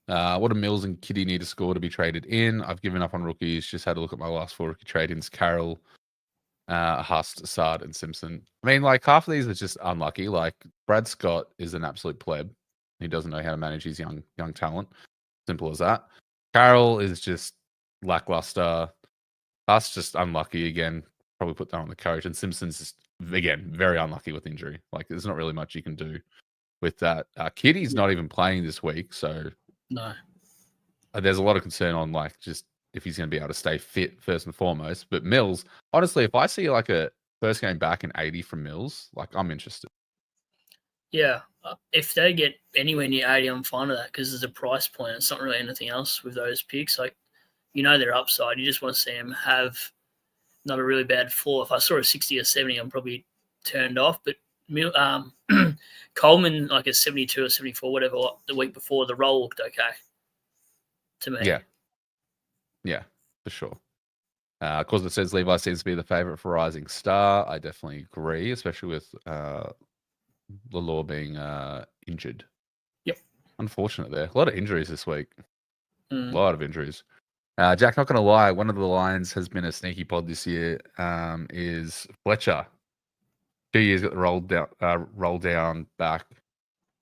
What do Mills and Kitty need to score to be traded in? I've given up on rookies. Just had a look at my last 4 rookie trade-ins. Carroll, Hust, Assad, and Simpson. I mean, like, half of these are just unlucky. Like, Brad Scott is an absolute pleb. He doesn't know how to manage his young talent. Simple as that. Carroll is just lackluster. Hust just unlucky again. Probably put that on the coach. And Simpson's just, again, very unlucky with injury. Like, there's not really much you can do with that. Kitty's not even playing this week, so no. There's a lot of concern on, like, just if he's going to be able to stay fit first and foremost. But Mills, honestly, if I see like a first game back in 80 from Mills, like, I'm interested. Yeah. If they get anywhere near 80, I'm fine with that because there's a price point. It's not really anything else with those picks. Like, their upside. You just want to see them have not a really bad floor. If I saw a 60 or 70, I'm probably turned off. But Coleman, like a 72 or 74, whatever, the week before, the roll looked okay to me. Yeah, for sure. Of course, it says Levi seems to be the favourite for Rising Star. I definitely agree, especially with Lalore being injured. Yep. Unfortunate there. A lot of injuries this week. A Mm. lot of injuries. Jack, not going to lie, one of the lines has been a sneaky pod this year. Is Fletcher. 2 years got the roll down back.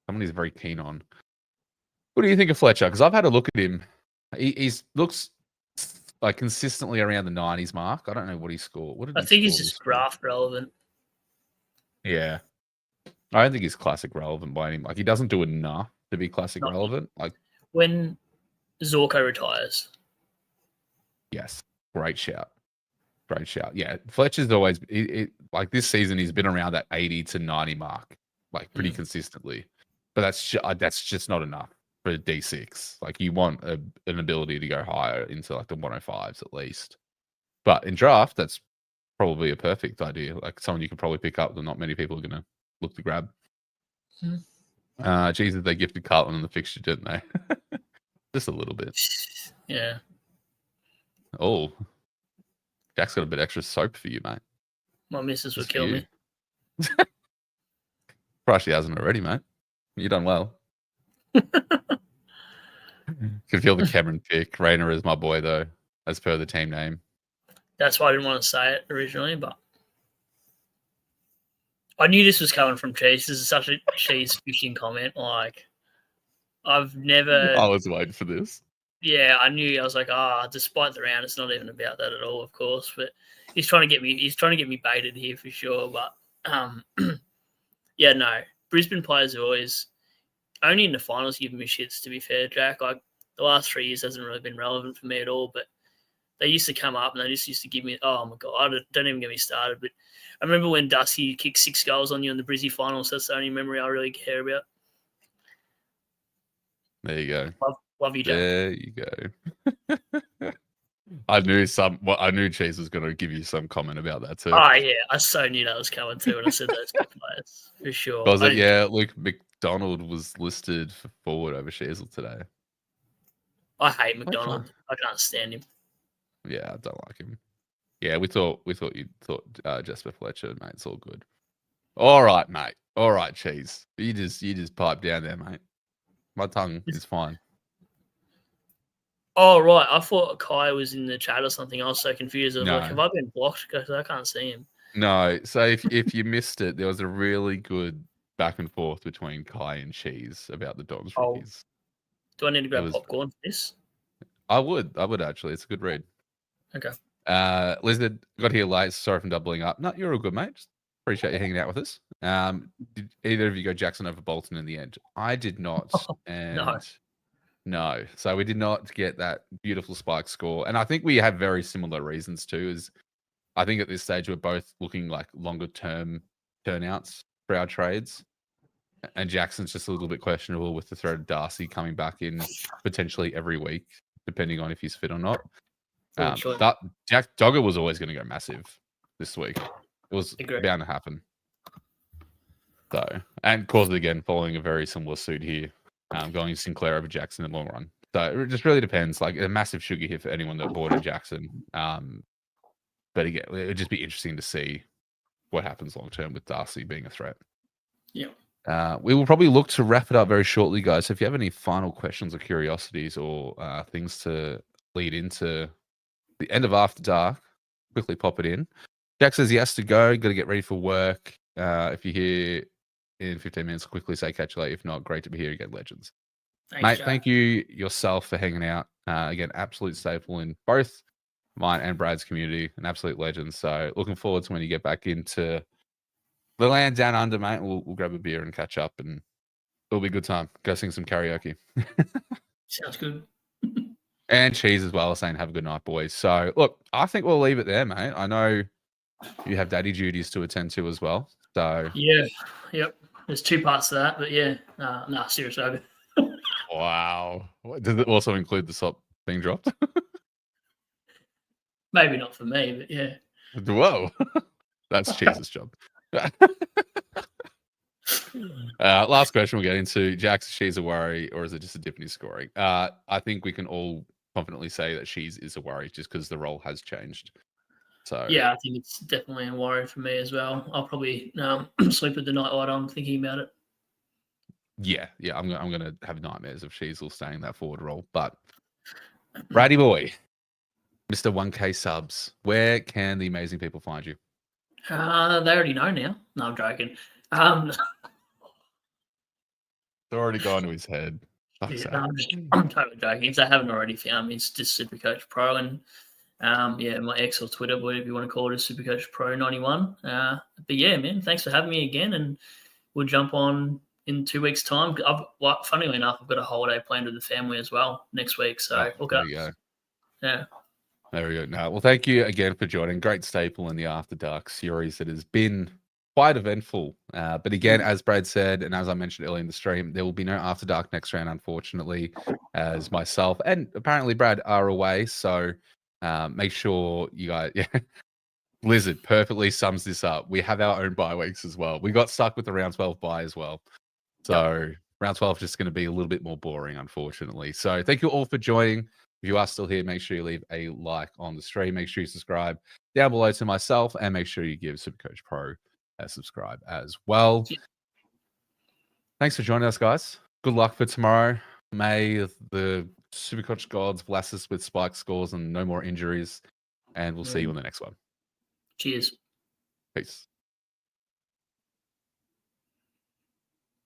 Someone he's very keen on. What do you think of Fletcher? Because I've had a look at him. He looks like consistently around the 90s mark. I don't know what he scored. I think he's just draft relevant. Yeah. I don't think he's classic relevant by any. Like, he doesn't do enough to be classic relevant. Like, when Zorko retires. Yes. Great shout. Great shout. Yeah. Fletcher's always, like this season, he's been around that 80 to 90 mark, like pretty consistently. But that's just not enough for D6. Like, you want an ability to go higher into like the 105s at least. But in draft, that's probably a perfect idea. Like, someone you could probably pick up that not many people are going to look to grab. Jesus, they gifted Carlton in the fixture, didn't they? Just a little bit. Yeah. Oh, Jack's got a bit extra soap for you, mate. My missus would kill me. Probably she hasn't already, mate. You done well. Can feel the Cameron pick. Rayner is my boy, though, as per the team name. That's why I didn't want to say it originally, but I knew this was coming from Cheese. This is such a Cheese fishing comment. Like, I've never. I was waiting for this. Yeah, I knew. I was like, despite the round, it's not even about that at all, of course. But he's trying to get me. He's trying to get me baited here for sure. But yeah, no. Brisbane players are always only in the finals giving me shits. To be fair, Jack, like the last 3 years hasn't really been relevant for me at all. But they used to come up and they just used to give me. Oh my god, don't even get me started. But I remember when Dusty kicked 6 goals on you in the Brizzy finals. That's the only memory I really care about. There you go. Love you, Jack. There you go. I knew Cheese was going to give you some comment about that too. Oh yeah, I so knew that was coming too when I said those good players for sure. Was it? Yeah, Luke McDonald was listed for forward over Sheezel today. I hate McDonald. I can't stand him. Yeah, I don't like him. Yeah, we thought you thought Jasper Fletcher, mate. It's all good. All right, mate. All right, Cheese. You just pipe down there, mate. My tongue is fine. Oh right, I thought Kai was in the chat or something. I was so confused. I was No. like, have I been blocked because I can't see him? No. So if you missed it, there was a really good back and forth between Kai and Cheese about the Dons rookies. Do I need to grab popcorn for this? I would actually. It's a good read. Okay. Lizard got here late. Sorry for doubling up. No, you're all good, mate. Just appreciate you hanging out with us. Did either of you go Jackson over Bolton in the end? I did not. And no. So we did not get that beautiful spike score. And I think we have very similar reasons too. Is I think at this stage we're both looking like longer term turnouts for our trades. And Jackson's just a little bit questionable with the threat of Darcy coming back in potentially every week, depending on if he's fit or not. Jack Dogger was always going to go massive this week. It was bound to happen. So, and Causey again following a very similar suit here, going Sinclair over Jackson in the long run. So it just really depends. Like a massive sugar hit for anyone that bought a Jackson. But again, it would just be interesting to see what happens long term with Darcy being a threat. Yeah. We will probably look to wrap it up very shortly, guys. So if you have any final questions or curiosities or things to lead into the end of After Dark, quickly pop it in. Jack says he has to go. Got to get ready for work. If you're here in 15 minutes, quickly say catch you later. If not, great to be here again, legends. Thanks, mate, Jack. thank you yourself for hanging out. Again, absolute staple in both mine and Brad's community, an absolute legend. So looking forward to when you get back into the land down under, mate. We'll grab a beer and catch up, and it'll be a good time. Go sing some karaoke. Sounds good. And Cheese as well, saying have a good night, boys. So look, I think we'll leave it there, mate. I know you have daddy duties to attend to as well. So yeah, yep. There's two parts to that, but yeah, seriously. Wow. Does it also include the sop being dropped? Maybe not for me, but yeah. Whoa. That's Sheez's job. Last question we'll get into. Jax, she's a worry, or is it just a dip in his scoring? I think we can all confidently say that Sheez is a worry just because the role has changed. So yeah, I think it's definitely a worry for me as well. I'll probably sleep with the night light on thinking about it. Yeah, I'm gonna have nightmares of Sheezel staying in that forward role. But Brady boy, Mr. 1K subs, where can the amazing people find you? They already know now. No, I'm joking. It's already gone to his head. Yeah, I'm totally joking. If they haven't already found me, it's just Supercoach Pro, and my X or Twitter, whatever you want to call it, is Supercoach Pro 91. But yeah, man, thanks for having me again, and we'll jump on in 2 weeks' time. Funnily enough, I've got a holiday planned with the family as well next week, so look up. Go. Yeah. There we go. No, well, thank you again for joining. Great staple in the After Dark series that has been quite eventful. But again, as Brad said, and as I mentioned earlier in the stream, there will be no After Dark next round, unfortunately, as myself and apparently Brad are away. So make sure you guys, Blizzard perfectly sums this up. We have our own bye weeks as well. We got stuck with the round 12 bye as well. So round 12 is just going to be a little bit more boring, unfortunately. So thank you all for joining. If you are still here, make sure you leave a like on the stream. Make sure you subscribe down below to myself, and make sure you give Supercoach Pro a subscribe as well. Yeah. Thanks for joining us, guys. Good luck for tomorrow. May the Supercoach gods bless us with spike scores and no more injuries. And we'll see you on the next one. Cheers. Peace.